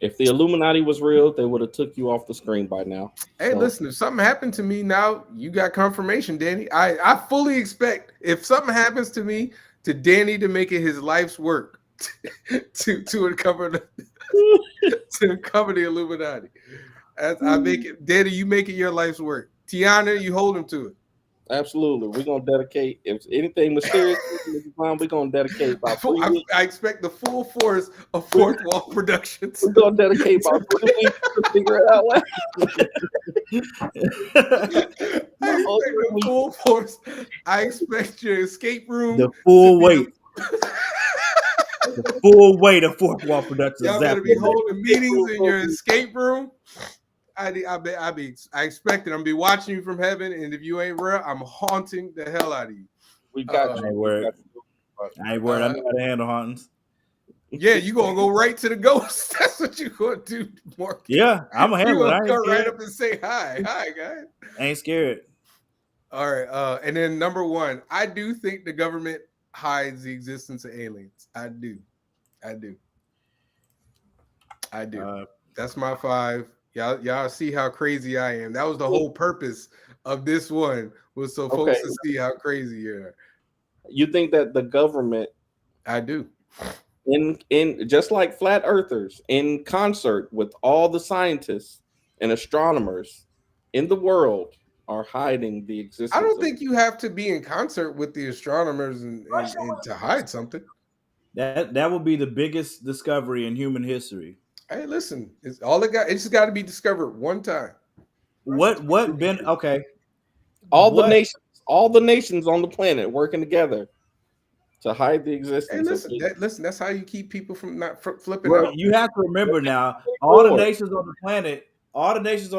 If the Illuminati was real, they would have took you off the screen by now. Hey, listen, if something happened to me now, you got confirmation, Danny. I fully expect if something happens to me, to Danny to make it his life's work to uncover the Illuminati. I make it, Danny, you make it your life's work. Tiana, you hold him to it. Absolutely. We're going to dedicate, if anything mysterious, we're going to dedicate about 3 weeks. I expect the full force of Fourth Wall Productions. We're going to dedicate about 3 weeks to figure it out. I expect the full force. I expect your escape room. The full weight. The full weight of Fourth Wall Productions. Y'all better be holding meetings in your escape room. I expect it. I'm gonna be watching you from heaven, and if you ain't real, I'm haunting the hell out of you. We got you. I ain't worried. I know how to handle hauntings. Yeah, you gonna go right to the ghost. That's what you gonna do, Mark. Yeah, I'm gonna handle it. I You ain't gonna go scared. right up and say hi, guys. I ain't scared. All right, and then number 1, I do think the government hides the existence of aliens. I do. That's my 5. Y'all see how crazy I am. That was the whole purpose of this one, was so folks Okay. to see how crazy you are. You think that the government, I do. in just like flat earthers, in concert with all the scientists and astronomers in the world, are hiding the existence I don't of think you have to be in concert with the astronomers and to hide something. That would be the biggest discovery in human history. Hey, listen, it's all it got. It's just got to be discovered one time. What been okay? all the What nations, all the nations on the planet working together to hide the Hey, existence of listen, listen. That's how you keep people from not flipping Bro, out. you have to remember now, Lord. all the nations on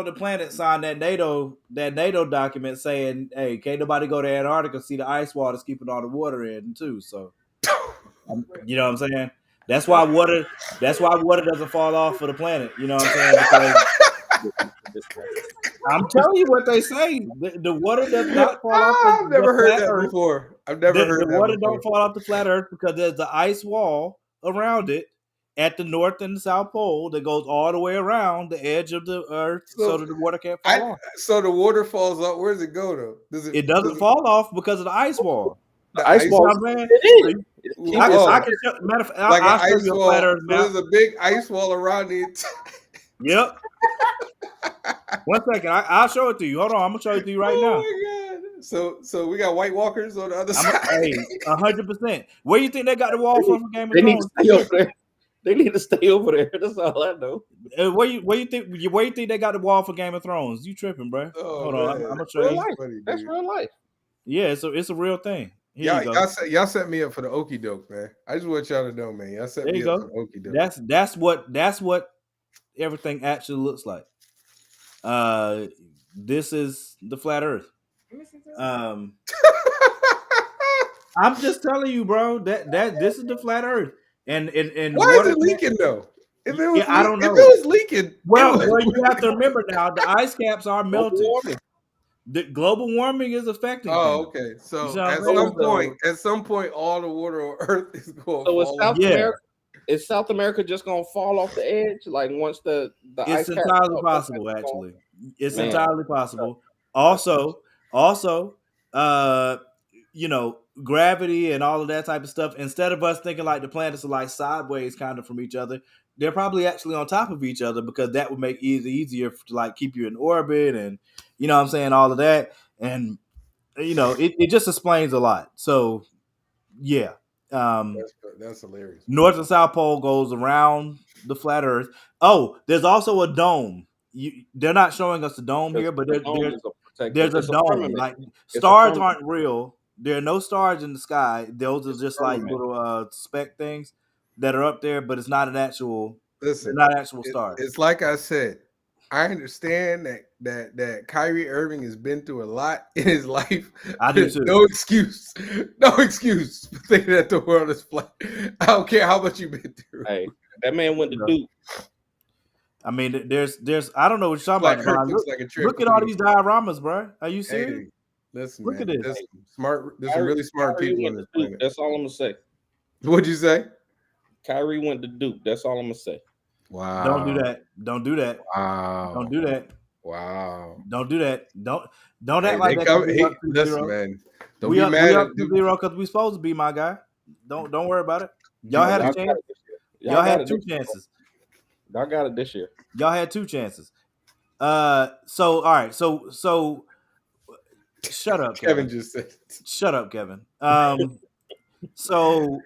the planet signed that NATO document saying, "Hey, can't nobody go to Antarctica see the ice wall that's keeping all the water in too." So, you know what I'm saying? That's why water. That's why water doesn't fall off for the planet. You know what I'm saying? Because I'm telling you what they say. The water does not fall off I've the never heard flat that Earth. before. I've never The heard that water before. don't fall off the flat Earth because there's the ice wall around it at the North and the South Pole that goes all the way around the edge of the Earth, so So that the water can't fall off. so the water falls off. Where does it go though? It doesn't fall off because of the ice wall. The the ice ice You know wall, what I'm saying? it So is. I oh, can show, matter of fact, like an I'll show ice you a flat wall? Earth So map. there's a big ice wall around it. Yep. One second, I'll show it to you. Hold on, I'm gonna show it to you right now. Oh my god! So we got White Walkers on the other I'm side. hey, 100%. Where you think they got the wall from Game of They need to Thrones? stay over there. They need to stay over there. That's all I know. Where you think they got the wall for Game of Thrones? You tripping, bro? Oh Hold on, man, I'm gonna show Real you. life. funny, That's dude. real life. Yeah, it's a real thing. Here you go. Y'all set me up for the okie doke, man. I just want y'all to know, man. Y'all set There me you up go. for the okie doke. That's what everything actually looks like. This is the flat Earth. I'm just telling you, bro. That this is the flat Earth, and Why is water. it leaking though? If it was Yeah, I don't if it know. was leaking, Well, it was. you have to remember now. The ice caps are Global melting. warming. The global warming is affecting Oh, things. okay. You So see what I'm at saying? some point, all the water on Earth is going to So is fall South off. Yeah. America, is South America just gonna fall off the edge? Like once the It's ice cap entirely melt, that's possible, gonna fall? actually. It's Man. entirely possible. Also, uh, gravity and all of that type of stuff. Instead of us thinking like the planets are like sideways kind of from each other, they're probably actually on top of each other because that would make it easier to like keep you in orbit and you know what I'm saying, all of that. And it just explains a lot. So yeah. That's hilarious. North and South Pole goes around the flat Earth. Oh, there's also a dome. They're not showing us the dome here, but The dome is a protective. there's a It's a dome. firmament. Like It's a stars firmament. aren't real. There are no stars in the sky. Those It's are a just like firmament. little speck things that are up there, but it's not an actual. They're Listen, not actual stars. it's like I said. I understand that Kyrie Irving has been through a lot in his life. I do too. No excuse for thinking that the world is flat. I don't care how much you've been through. Hey, that man went to No. Duke. I mean, there's I don't know what you're talking Flat about. Earth Devon. looks like a Look at all trampoline. these dioramas, bro. Are you serious? Hey, listen, Look man. at this. There's some really smart Kyrie people on went this to Duke. planet. That's all I'm gonna say. What'd you say? Kyrie went to Duke. That's all I'm gonna say. Wow. Don't do that. Don't do that. Wow. Don't do that. Wow. Don't do that. Don't Hey, act like they that. come, We hey, up listen, 2-0. man. Don't We be up mad at 2-0 because we supposed to be, my guy. Don't worry about it. Y'all Y'all had a got chance. it this year. Y'all got had it two this year. chances. Y'all got it this year. Y'all had two chances. So all right. So shut up, Kevin Kevin. just said. Shut up, Kevin. So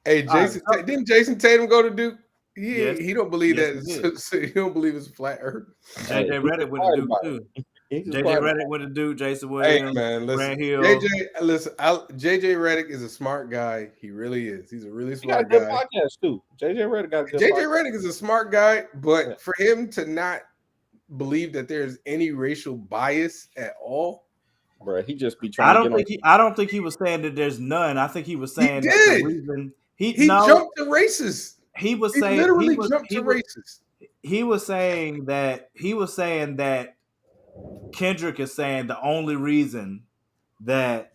Hey, all right, Jason, didn't Jason Tatum go to Duke? Yes. He don't believe Yes, that. he did. So he don't believe it's a flat Earth. Hey, JJ he's Redick went to quiet Duke about too. He's just JJ quiet about Redick went to Duke. Jason Hey Williams, man, listen. Grant Hill. JJ Redick is a smart guy. He really is. He's a really He got a smart good guy. podcast too. JJ Redick got a good JJ podcast. Redick is a smart guy, but Yeah. for him to not believe that there's any racial bias at all, Bro, he just be trying to get on. I don't think he was saying that there's none. I think he was saying he that the did. reason He no, jumped to races. he was He saying literally jumped to races. he was saying that Kendrick is saying the only reason that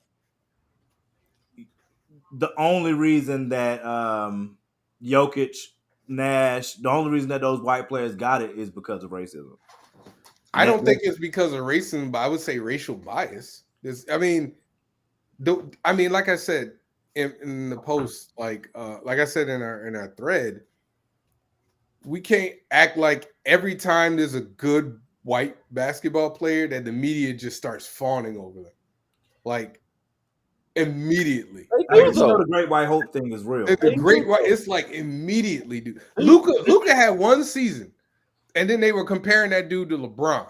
Jokic Nash. The only reason that those white players got it is because of racism. I don't think it's because of racism, but I would say racial bias. I mean, like I said in the post, like I said in our thread, we can't act like every time there's a good white basketball player that the media just starts fawning over them, like immediately. They I do mean, you know, though. the Great White Hope thing is real. The great white, it's like immediately, dude. Luca had one season, and then they were comparing that dude to LeBron,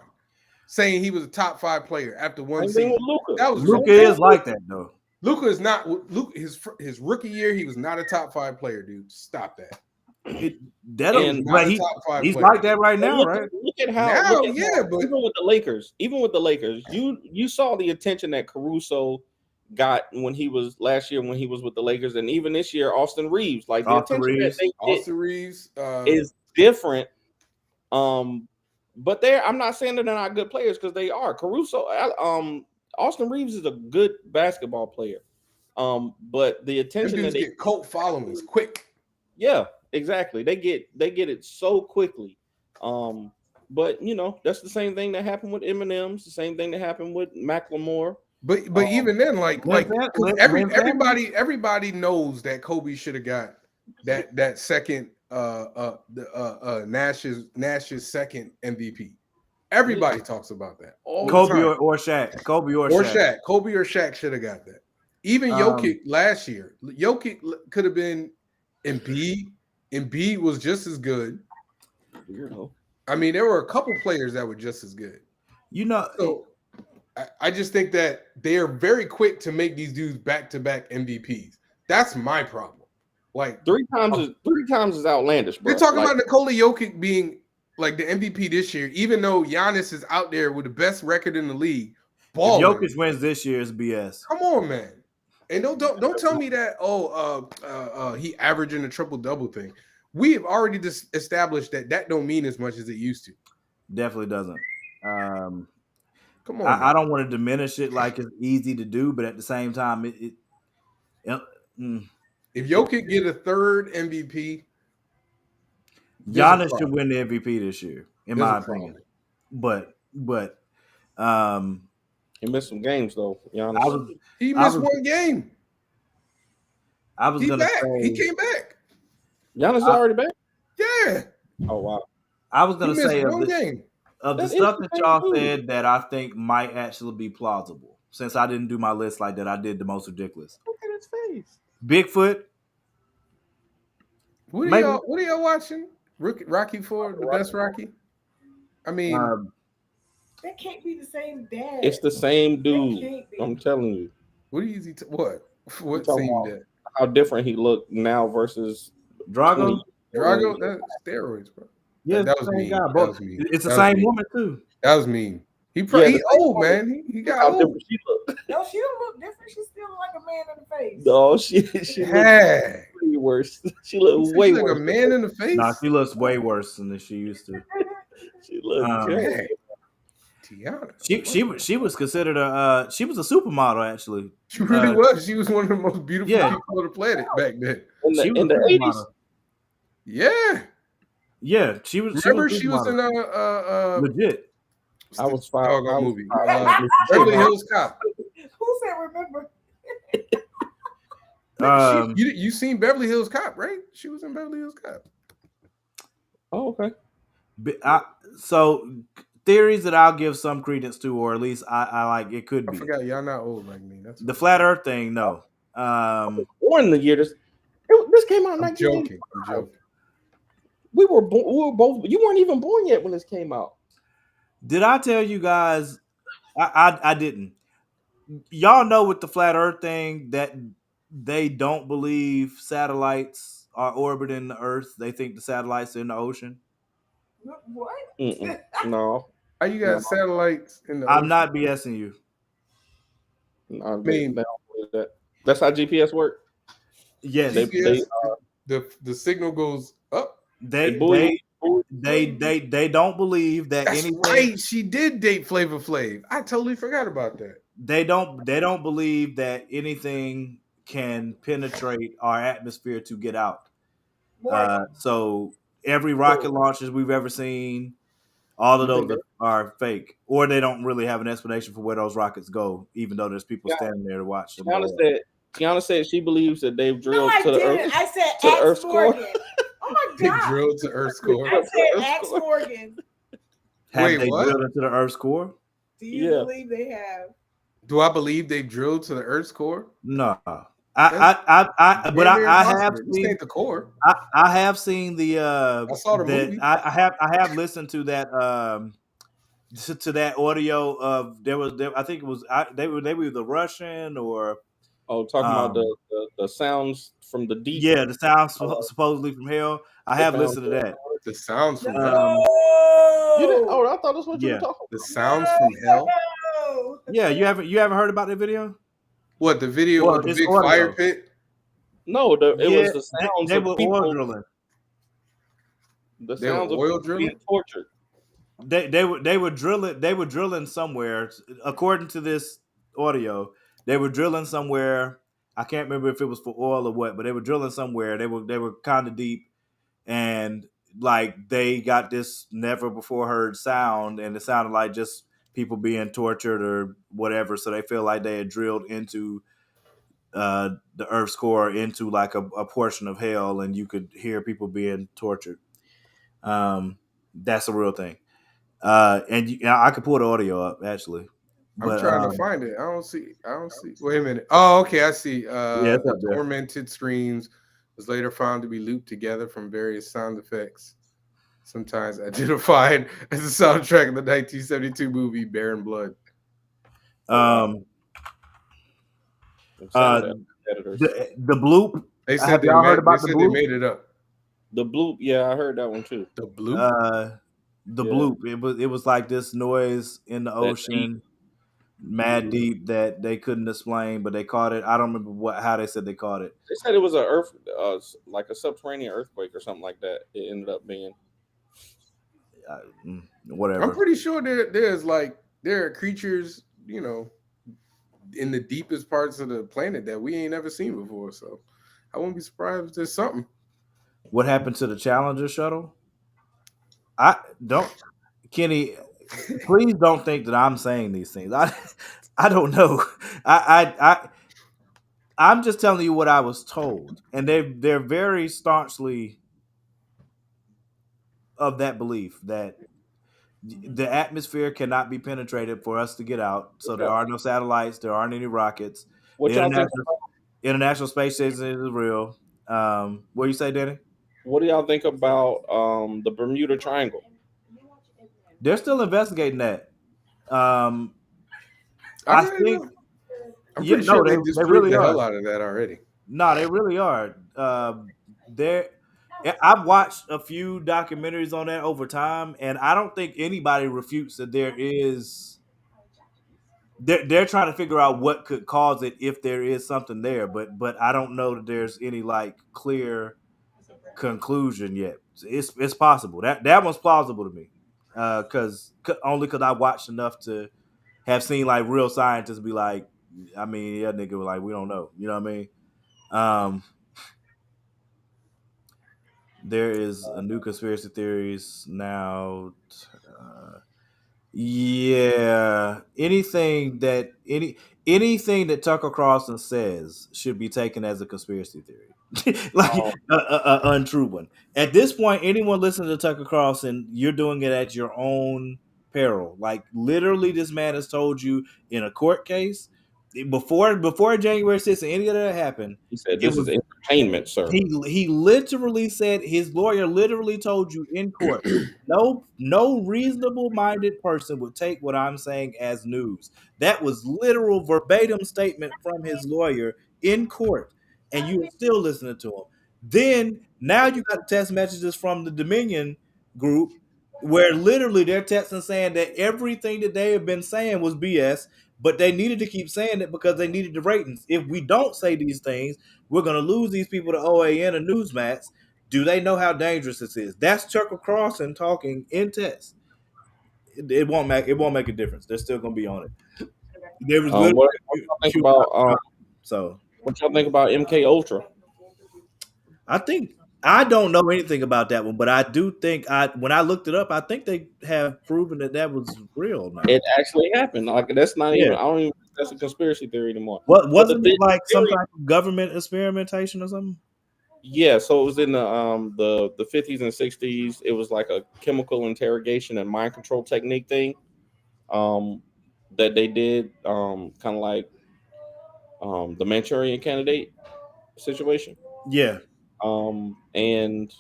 saying he was a top 5 player after one Same thing season. with Luka. That was Luka is like that though. Luka is not. Luka, his rookie year, he was not a top 5 player, dude. Stop that. He's top 5 he's player. like that right now, right? Look at how. Now, look at yeah, how, but even with the Lakers, you saw the attention that Caruso got when he was last year when he was with the Lakers, and even this year, Austin Reeves. Like the Austin attention Reeves. that they get Austin Reeves is different. But I'm not saying that they're not good players because they are. Caruso, Austin Reeves is a good basketball player. But the attention that they get cult followings quick. Yeah, exactly. They get it so quickly. But you know, that's the same thing that happened with Eminem's, the same thing that happened with Macklemore. But even then, everybody knows that Kobe should have got that second Nash's second MVP. Everybody talks about that. Kobe or Shaq. Kobe or Shaq should have got that. Even Jokic last year. Jokic could have been Embiid. Embiid was just as good. Weirdo. I mean, there were a couple players that were just as good. You know, so I just think that they are very quick to make these dudes back-to-back MVPs. That's my problem. Like three times is outlandish, bro. You're talking about Nikola Jokic being like the MVP this year, even though Giannis is out there with the best record in the league. If Jokic wins this year, it's BS. Come on, man. And don't tell me that he averaging a triple-double thing. We have already established that don't mean as much as it used to. Definitely doesn't. Come on. I don't want to diminish it like it's easy to do, but at the same time, if Jokic get a third MVP, Giannis should win the MVP this year, in my opinion. But he missed some games though. Giannis. He missed one game. I was gonna say he came back. Giannis is already back. Yeah. Oh wow. I was gonna say of the stuff that y'all said that I think might actually be plausible. Since I didn't do my list like that, I did the most ridiculous. Look at his face. Bigfoot. What are y'all watching? Rocky IV, the best Rocky? I mean, that can't be the same dad. It's the same dude. I'm telling you. What are you what scene that? How different he looked now versus Drago? Drago, that's steroids, bro. Yeah, that was mean. It's the same woman too. That was mean. He old, man. He got old. She looked. No, she don't look different. She still look like a man in the face. No, she looks way worse. She looked way worse. Like a man in the face. Nah, she looks way worse than she used to. She looked Tiana. She was considered she was a supermodel actually. She really was. She was one of the most beautiful people on the planet back then. In the 80s. Yeah. Yeah, she was. Remember, she was in legit. I was fine. Movie. Beverly Hills Cop. Who said remember? You seen Beverly Hills Cop, right? She was in Beverly Hills Cop. Oh, okay. So theories that I'll give some credence to, or at least I like it could be. I forgot y'all not old like me. That's the flat Earth thing. No. Born in the year this came out in 1985. I'm joking. We were both. You weren't even born yet when this came out. Did I tell you guys? I didn't. Y'all know with the flat Earth thing that they don't believe satellites are orbiting the Earth. They think the satellites are in the ocean. What? No. How you got satellites in the I'm ocean? not BSing you. I mean, that's how GPS work. Yes. The signal goes up. They don't believe that That's anything. Right. She did date Flavor Flav. I totally forgot about that. They don't believe that anything can penetrate our atmosphere to get out. Morgan. So every rocket launches we've ever seen, all of You think those are fake, or they don't really have an explanation for where those rockets go, even though there's people standing there to watch them Tiana go up. said Tiana said she believes that they've No, drilled I to the didn't. earth. I said to the ask Earth's core. Morgan. Oh my They god. drilled to Earth's core. I said Earth's ask core. Morgan. Have Wait, they what? drilled into the Earth's core? Do you Yeah. believe they have? Do I believe they drilled to the Earth's core? No. That's But damn near I have impossible. This seen ain't the core. I have seen the I saw the that movie. I have listened to that to that audio of I think it was they were either Russian or Oh, talking about um the sounds from the deep. yeah, the sound Uh, supposedly from hell. I they have found listened to that. The sounds from hell. Um You didn't? Oh, I thought that's what you were yeah. talking The about. sounds from hell. No. Yeah, you haven't heard about that video? What, the video Well, of the it's big audio. fire pit? No, it Yeah, was the sounds they of were oil people. drilling. The They were sounds of oil people drilling? being tortured. They were drilling somewhere according to this audio. They were drilling somewhere. I can't remember if it was for oil or what, but they were drilling somewhere. They were kind of deep, and like they got this never before heard sound, and it sounded like just people being tortured or whatever. So they feel like they had drilled into the Earth's core, into like a portion of hell, and you could hear people being tortured. That's a real thing. I could pull the audio up actually, I'm but trying to find it. I don't see. Wait a minute. Oh, okay. I see. yeah, it's The up there. tormented screams was later found to be looped together from various sound effects, sometimes identified as the soundtrack of the 1972 movie Barren Blood. Um, Them uh, sound editors. the bloop. They said Have y'all heard about the they bloop? made it up. The bloop. Yeah, I heard that one too. The bloop. The Yeah. bloop. It was like this noise in the That deep. ocean, mad deep that they couldn't explain, but they caught it. I don't remember how they said they caught it. They said it was a like a subterranean earthquake or something like that. It ended up being. Whatever. I'm pretty sure there are creatures, in the deepest parts of the planet that we ain't never seen before. So I wouldn't be surprised if there's something. What happened to the Challenger shuttle? I don't, Kenny. Please don't think that I'm saying these things. I don't know. I'm just telling you what I was told, and they're very staunchly of that belief that the atmosphere cannot be penetrated for us to get out. So there are no satellites. There aren't any rockets. What The y'all think? International Space Station is real. What do you say, Danny? What do y'all think about the Bermuda Triangle? They're still investigating that. I'm think. pretty sure they they disproved really the are. hell out of that already. No, they really are. I've watched a few documentaries on that over time, and I don't think anybody refutes that there is. They're trying to figure out what could cause it if there is something there, but I don't know that there's any like clear conclusion yet. It's possible that one's plausible to me, because I watched enough to have seen like real scientists be like, I mean, yeah, nigga, like we don't know, you know what I mean? There is a new conspiracy theories now. Yeah, anything that Tucker Carlson says should be taken as a conspiracy theory, like a untrue one. At this point, anyone listening to Tucker Carlson, you're doing it at your own peril. Like literally, this man has told you in a court case before January 6th and any of that happened. He said this is entertainment, sir. He literally said, his lawyer literally told you in court, no reasonable minded person would take what I'm saying as news. That was literal verbatim statement from his lawyer in court, and you were still listening to him. Then now you got text messages from the Dominion group where literally they're texting saying that everything that they have been saying was BS, but they needed to keep saying it because they needed the ratings. If we don't say these things, we're going to lose these people to OAN and Newsmax. Do they know how dangerous this is? That's Tucker Carlson talking in text. It won't make a difference. They're still going to be on it. There was what y'all think about MK Ultra? I think I don't know anything about that one, but I do think when I looked it up, I think they have proven that was real now. It actually happened. Like that's not even. Yeah. I don't even. That's a conspiracy theory anymore. What But the wasn't it like some theory, type of government experimentation or something? yeah. So it was in the 50s and 60s. It was like a chemical interrogation and mind control technique thing. Um, that they did. Kind of like the Manchurian Candidate situation. Yeah. And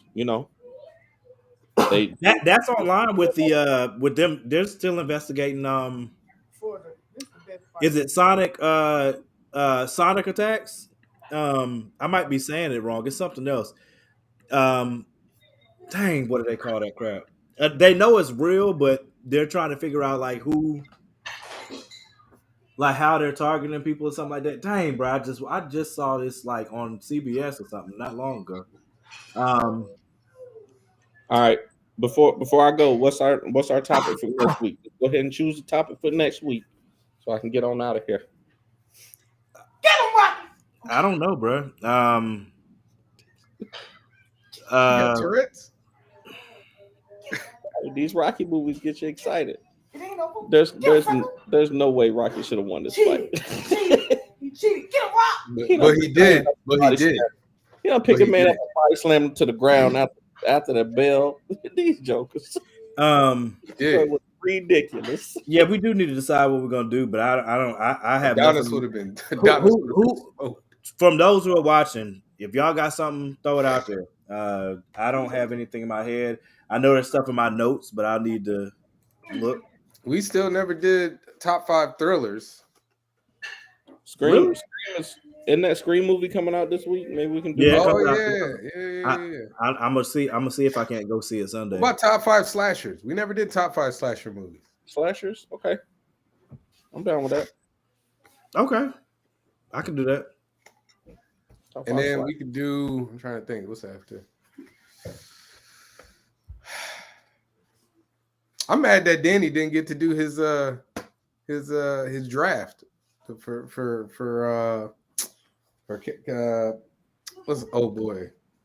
they That's online with the with them. They're still investigating. This is the best Is fight. it Sonic attacks? I might be saying it wrong. It's something else. Um, dang, what do they call that crap? They know it's real, but they're trying to figure out like who, like how they're targeting people or something like that. Dang, bro, I just saw this like on CBS or something not long ago. Um, All right. Before I go, what's our topic for next week? Go ahead and choose the topic for next week, so I can get on out of here. Get him, Rocky. I don't know, bro. You got Tourette's? These Rocky movies get you excited. It ain't no fool. There's no way Rocky should have won this fight. Cheated. He cheated. Get him, Rock. But he did. But he did. You know, pick But a he man did. up and body slam him to the ground after the bell. These jokers. He did. It was ridiculous. Yeah, we do need to decide what we're gonna do, but I have Adonis nothing. would have been. Who- Adonis who- would have who- been. Oh, From those who are watching, if y'all got something, throw it out there. I don't have anything in my head. I know there's stuff in my notes, but I need to look. we still never did top 5 thrillers. Scream, Really? isn't that Scream movie coming out this week? Maybe we can do Yeah, it that. Oh comes out yeah. I'm gonna see. I'm gonna see if I can't go see it Sunday. What about top 5 slashers? We never did top 5 slasher movies. Slashers. Okay, I'm down with that. Okay, I can do that. Top And five then slashers. we could do. I'm trying to think. What's after? I'm mad that Danny didn't get to do his draft for what's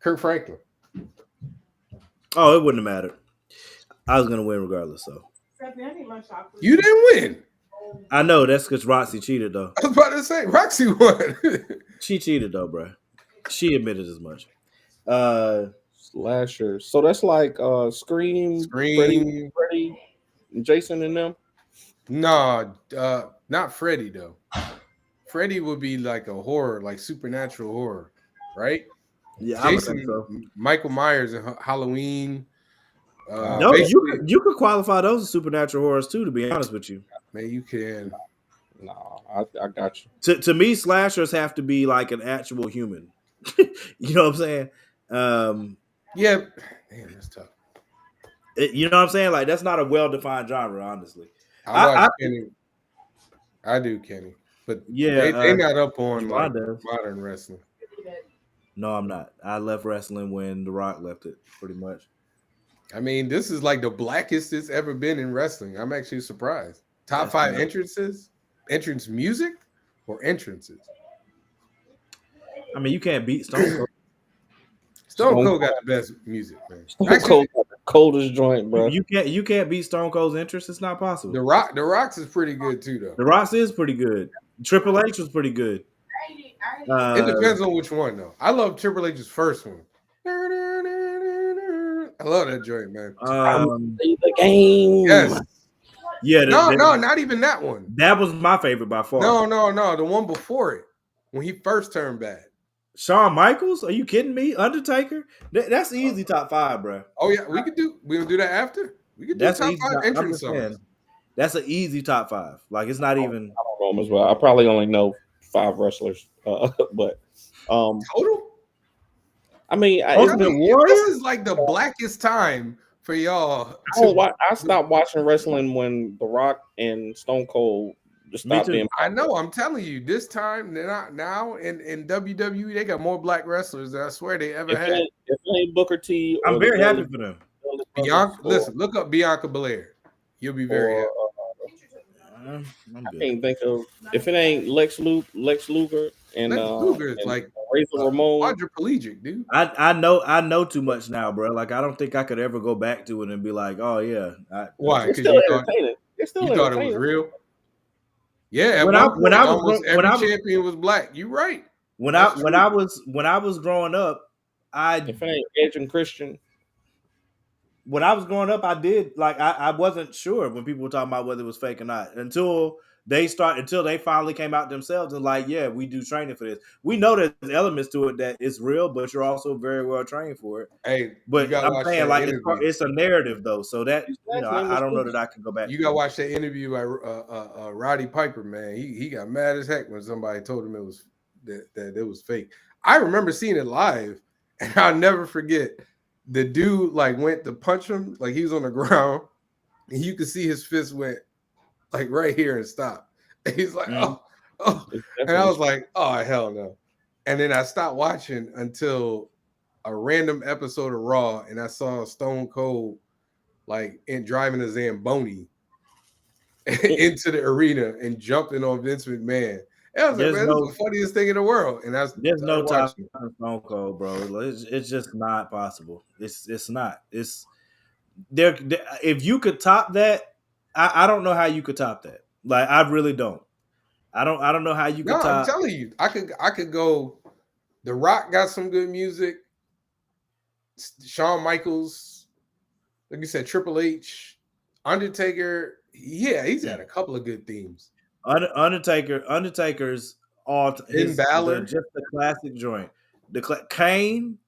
Kirk Franklin. Oh, it wouldn't have mattered. I was gonna win regardless. So Stephanie, I need my chocolate. You didn't win. I know that's because Roxy cheated though. I was about to say Roxy won. She cheated though, bro. She admitted as much. Slashers. So that's like Scream, Freddy, and Jason and them. No, not Freddy though. Freddy would be like a horror, like supernatural horror, right? Yeah, I would Jason, think so. Michael Myers and Halloween. No, basically, you could qualify those as supernatural horrors too. To be honest with you, man, you can. No, I got you. to me, slashers have to be like an actual human. You know what I'm saying? Yeah, man, that's tough. You know what I'm saying? Like that's not a well-defined genre, honestly. I watch Kenny. I do Kenny, but Yeah, they not up on like Javon does. modern wrestling. No, I'm not. I left wrestling when The Rock left it, pretty much. I mean, this is like the blackest it's ever been in wrestling. I'm actually surprised. Top That's 5 nice. entrance music or entrances. I mean, you can't beat Stone Cold. Stone Cold got the best music, man. Stone Cold got the coldest joint, bro. You can't beat Stone Cold's entrance. It's not possible. The Rock's is pretty good too, though. The Rock's is pretty good. Triple H was pretty good. It depends on which one, though. I love Triple H's first one. I love that joint, man. The game. Yes. Yeah. No, not even that one. That was my favorite by far. No. The one before it, when he first turned bad. Shawn Michaels? Are you kidding me? Undertaker? That's easy top 5, bro. Oh yeah, we'll do that after. We could do That's top easy 5 I'm entrance just saying, songs. that's an easy top 5. Like it's not even. I don't know them as well. I probably only know 5 wrestlers, but Total. I mean, Ultimate Warrior? This is like the blackest time for y'all. I stopped watching wrestling when The Rock and Stone Cold just stopped too. being. I know. I'm telling you, this time they're not now in WWE. They got more black wrestlers than I swear they ever had. If it ain't Booker T, I'm or very the happy for them. Bianca, listen, look up Bianca Belair. You'll be very happy. I'm I good. can't think of if it ain't Lex Luger and Lex Luger is like Razor Ramon. quadriplegic, dude. I know too much now, bro. Like I don't think I could ever go back to it and be like, oh yeah. Why? It's Because still entertaining. It's still you thought it was entertaining. real. Yeah, at When one I point, was almost when every I was champion was black. You right. when That's I true. was growing up, If it ain't Edge and Christian, I did like I wasn't sure when people were talking about whether it was fake or not until they finally came out themselves and like, yeah, we do training for this. We know there's elements to it that it's real, but you're also very well trained for it. Hey, you But gotta I'm watch saying that like interview. it's a narrative though, so that his you know last name was I don't know Chris. that I can go back. You gotta watch that interview by Roddy Piper, man. He got mad as heck when somebody told him it was that it was fake. I remember seeing it live, and I'll never forget. The dude like went to punch him, like he was on the ground, and you could see his fist went like right here and stopped. And he's like, Mhm. oh, and I was like, oh hell no. And then I stopped watching until a random episode of Raw, and I saw Stone Cold like driving a Zamboni into the arena and jumping on Vince McMahon. And I was like, There's man, this no is the funniest thing in the world. And I there's no started top watching it. Stone Cold, bro. It's just not possible. It's not. It's there. If you could top that, I don't know how you could top that. Like I really don't. I don't know how you No, could I'm top. telling you, I could go. The Rock got some good music. Shawn Michaels, like you said, Triple H, Undertaker. Yeah, he's had a couple of good themes. Undertaker's all Finn Balor. just the classic joint. Kane,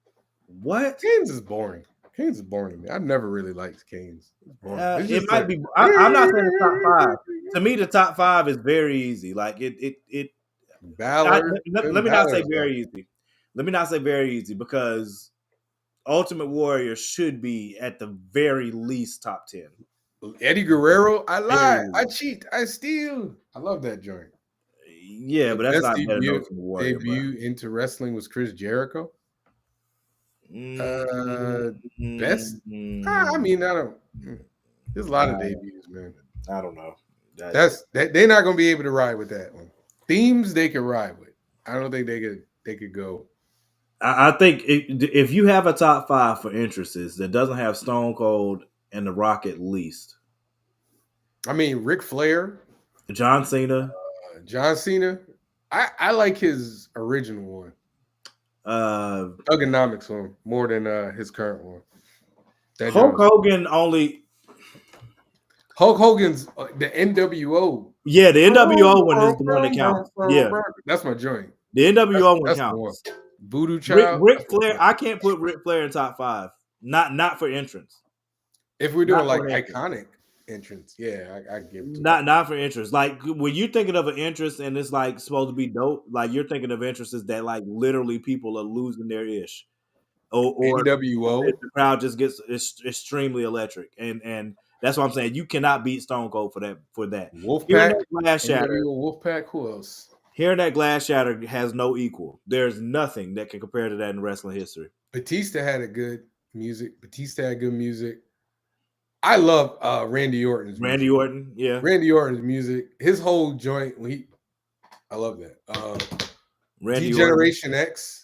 what? Kane's is boring. Kane's is boring to me. I never really liked Kane's. It's boring. It's It just might like, be. I'm not saying the top five. To me, the top five is very easy. Like it. Balor. Let me not say very easy. Let me not say very easy because Ultimate Warrior should be at the very least top 10. Eddie Guerrero. I lie. Very I least. cheat. I steal. I love that joint. Yeah, The but that's best not better than Ultimate Warrior. debut into wrestling was Chris Jericho. Best. I mean, I don't. There's a lot of debuts, man. I don't know. They're not gonna be able to ride with that one. Themes they can ride with. I don't think they could go. I think if you have a top five for interests that doesn't have Stone Cold and The Rock at least, I mean, Ric Flair, John Cena, John Cena. I like his original one, Thugonomics one, more than his current one. Hulk Hogan only. Hulk Hogan's the NWO. Yeah, the NWO one is the one that counts. Yeah, that's my joint. The NWO one counts. Voodoo Child. Ric Flair. I can't put Ric Flair in top five. Not for entrance. If we're doing like iconic entrance, yeah, I give it to not for entrance. Like when you're thinking of an entrance and it's like supposed to be dope, like you're thinking of entrances that like literally people are losing their ish. Or NWO. The crowd just gets extremely electric. And that's what I'm saying. You cannot beat Stone Cold for that. Wolfpack, Glass Shatter. Wolfpack, who else? Hearing that Glass Shatter has no equal. There's nothing that can compare to that in wrestling history. Batista had good music. I love Randy Orton's music. Randy Orton, yeah. Randy Orton's music. His whole joint, I love that. Generation X.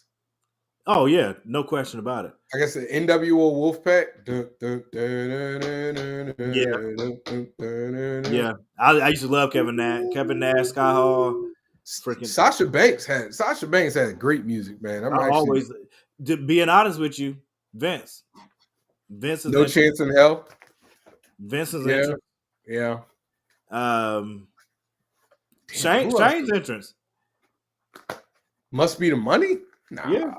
Oh yeah, no question about it. I guess the NWO Wolfpack. Yeah. I used to love Kevin Nash, Scott Hall. Sasha Banks had great music, man. Being honest with you, Vince is No Chance in Hell. Vince is entrance. Yeah. Shane's entrance. Must Be the Money? Nah. Yeah.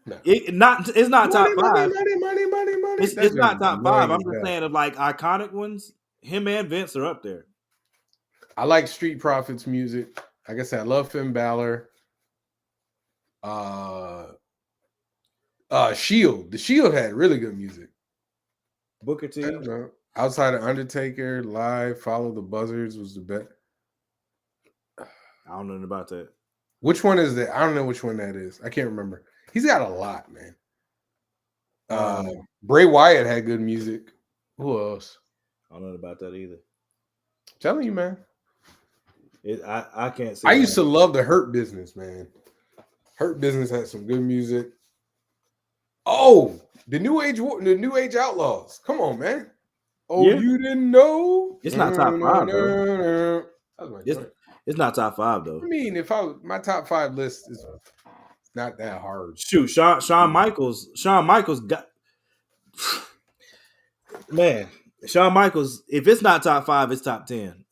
No. It's not top five. Money. It's not top five. I'm just saying of like iconic ones, him and Vince are up there. I like Street Profits music. Like I said, I love Finn Balor. Shield. The Shield had really good music. Booker T. Outside of Undertaker, Live, Follow the Buzzards was the best. I don't know about that. Which one is that? I don't know which one that is. I can't remember. He's got a lot, man. Bray Wyatt had good music. Who else? I don't know about that either. I'm telling you, man. I can't see. I used to love the Hurt Business, man. Hurt Business had some good music. Oh, the New Age Outlaws. Come on, man. Oh, Yeah. you didn't know? It's not top 5 though. That's my It's, joint. it's not top 5 though. I mean, my top 5 list is not that hard. Shoot, Shawn Michaels got man. Shawn Michaels, if it's not top 5, it's top 10.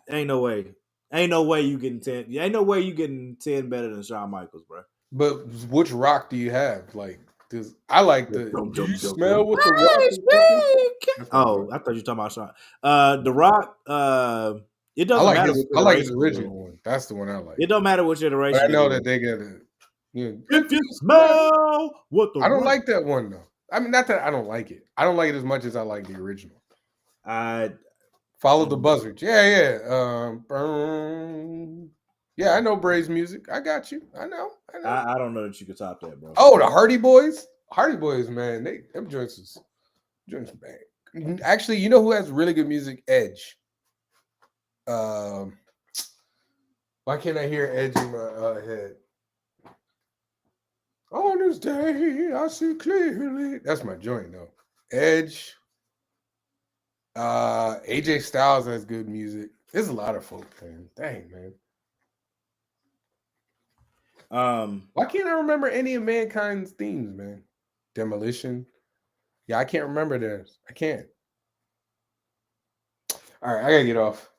Ain't no way. Ain't no way you getting 10. Ain't no way you getting 10 better than Shawn Michaels, bro. But which rock do you have? Like, I like the. Do you smell what the rock is cooking? Oh, I thought you were talking about Shawn. The Rock. It doesn't matter. I like his original one. That's the one I like. It don't matter which iteration. But I know that they get it. If you smell what the I don't like that one though. I mean, not that I don't like it. I don't like it as much as I like the original. Follow the buzzards. Yeah. Yeah, I know Bray's music. I got you. I know. I don't know that you could top that, bro. Oh, the Hardy Boys. Hardy Boys, man. Them joints bang. Actually, you know who has really good music? Edge. Why can't I hear Edge in my head? On this day, I see clearly. That's my joint, though. Edge. AJ Styles has good music. There's a lot of folk, man. Dang, man. Why can't I remember any of Mankind's themes, man? Demolition. Yeah, I can't remember theirs. I can't. All right, I gotta get off.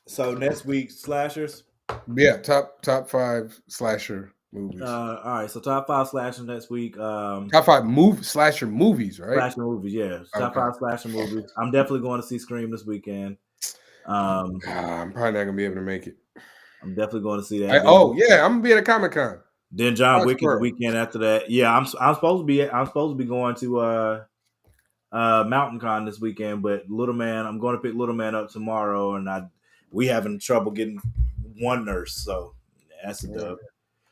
So next week, slashers. Yeah, top 5 slasher movies. All right, so top 5 slashers next week. Top 5 slasher movies, right? Slasher movies, yeah. Top 5 slasher movies. I'm definitely going to see Scream this weekend. I'm probably not gonna be able to make it. I'm definitely going to see that. I'm gonna be at a Comic-Con. Then John Wick is the weekend after that. Yeah, I'm supposed to be going to Mountain Con this weekend, but I'm going to pick Little Man up tomorrow, and we having trouble getting one nurse, so that's a dub.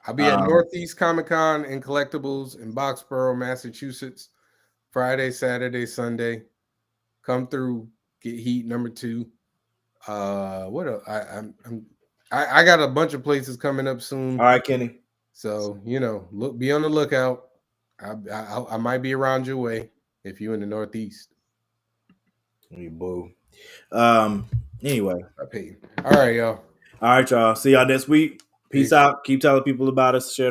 I'll be at Northeast Comic-Con and Collectibles in Boxborough, Massachusetts, Friday, Saturday, Sunday. Come through, get Heat number 2. What else? I got a bunch of places coming up soon. All right, Kenny. So be on the lookout. I might be around your way if you're in the Northeast. You boo. Anyway. All right, y'all. All right, y'all. See y'all next week. Peace out. Keep telling people about us. Share.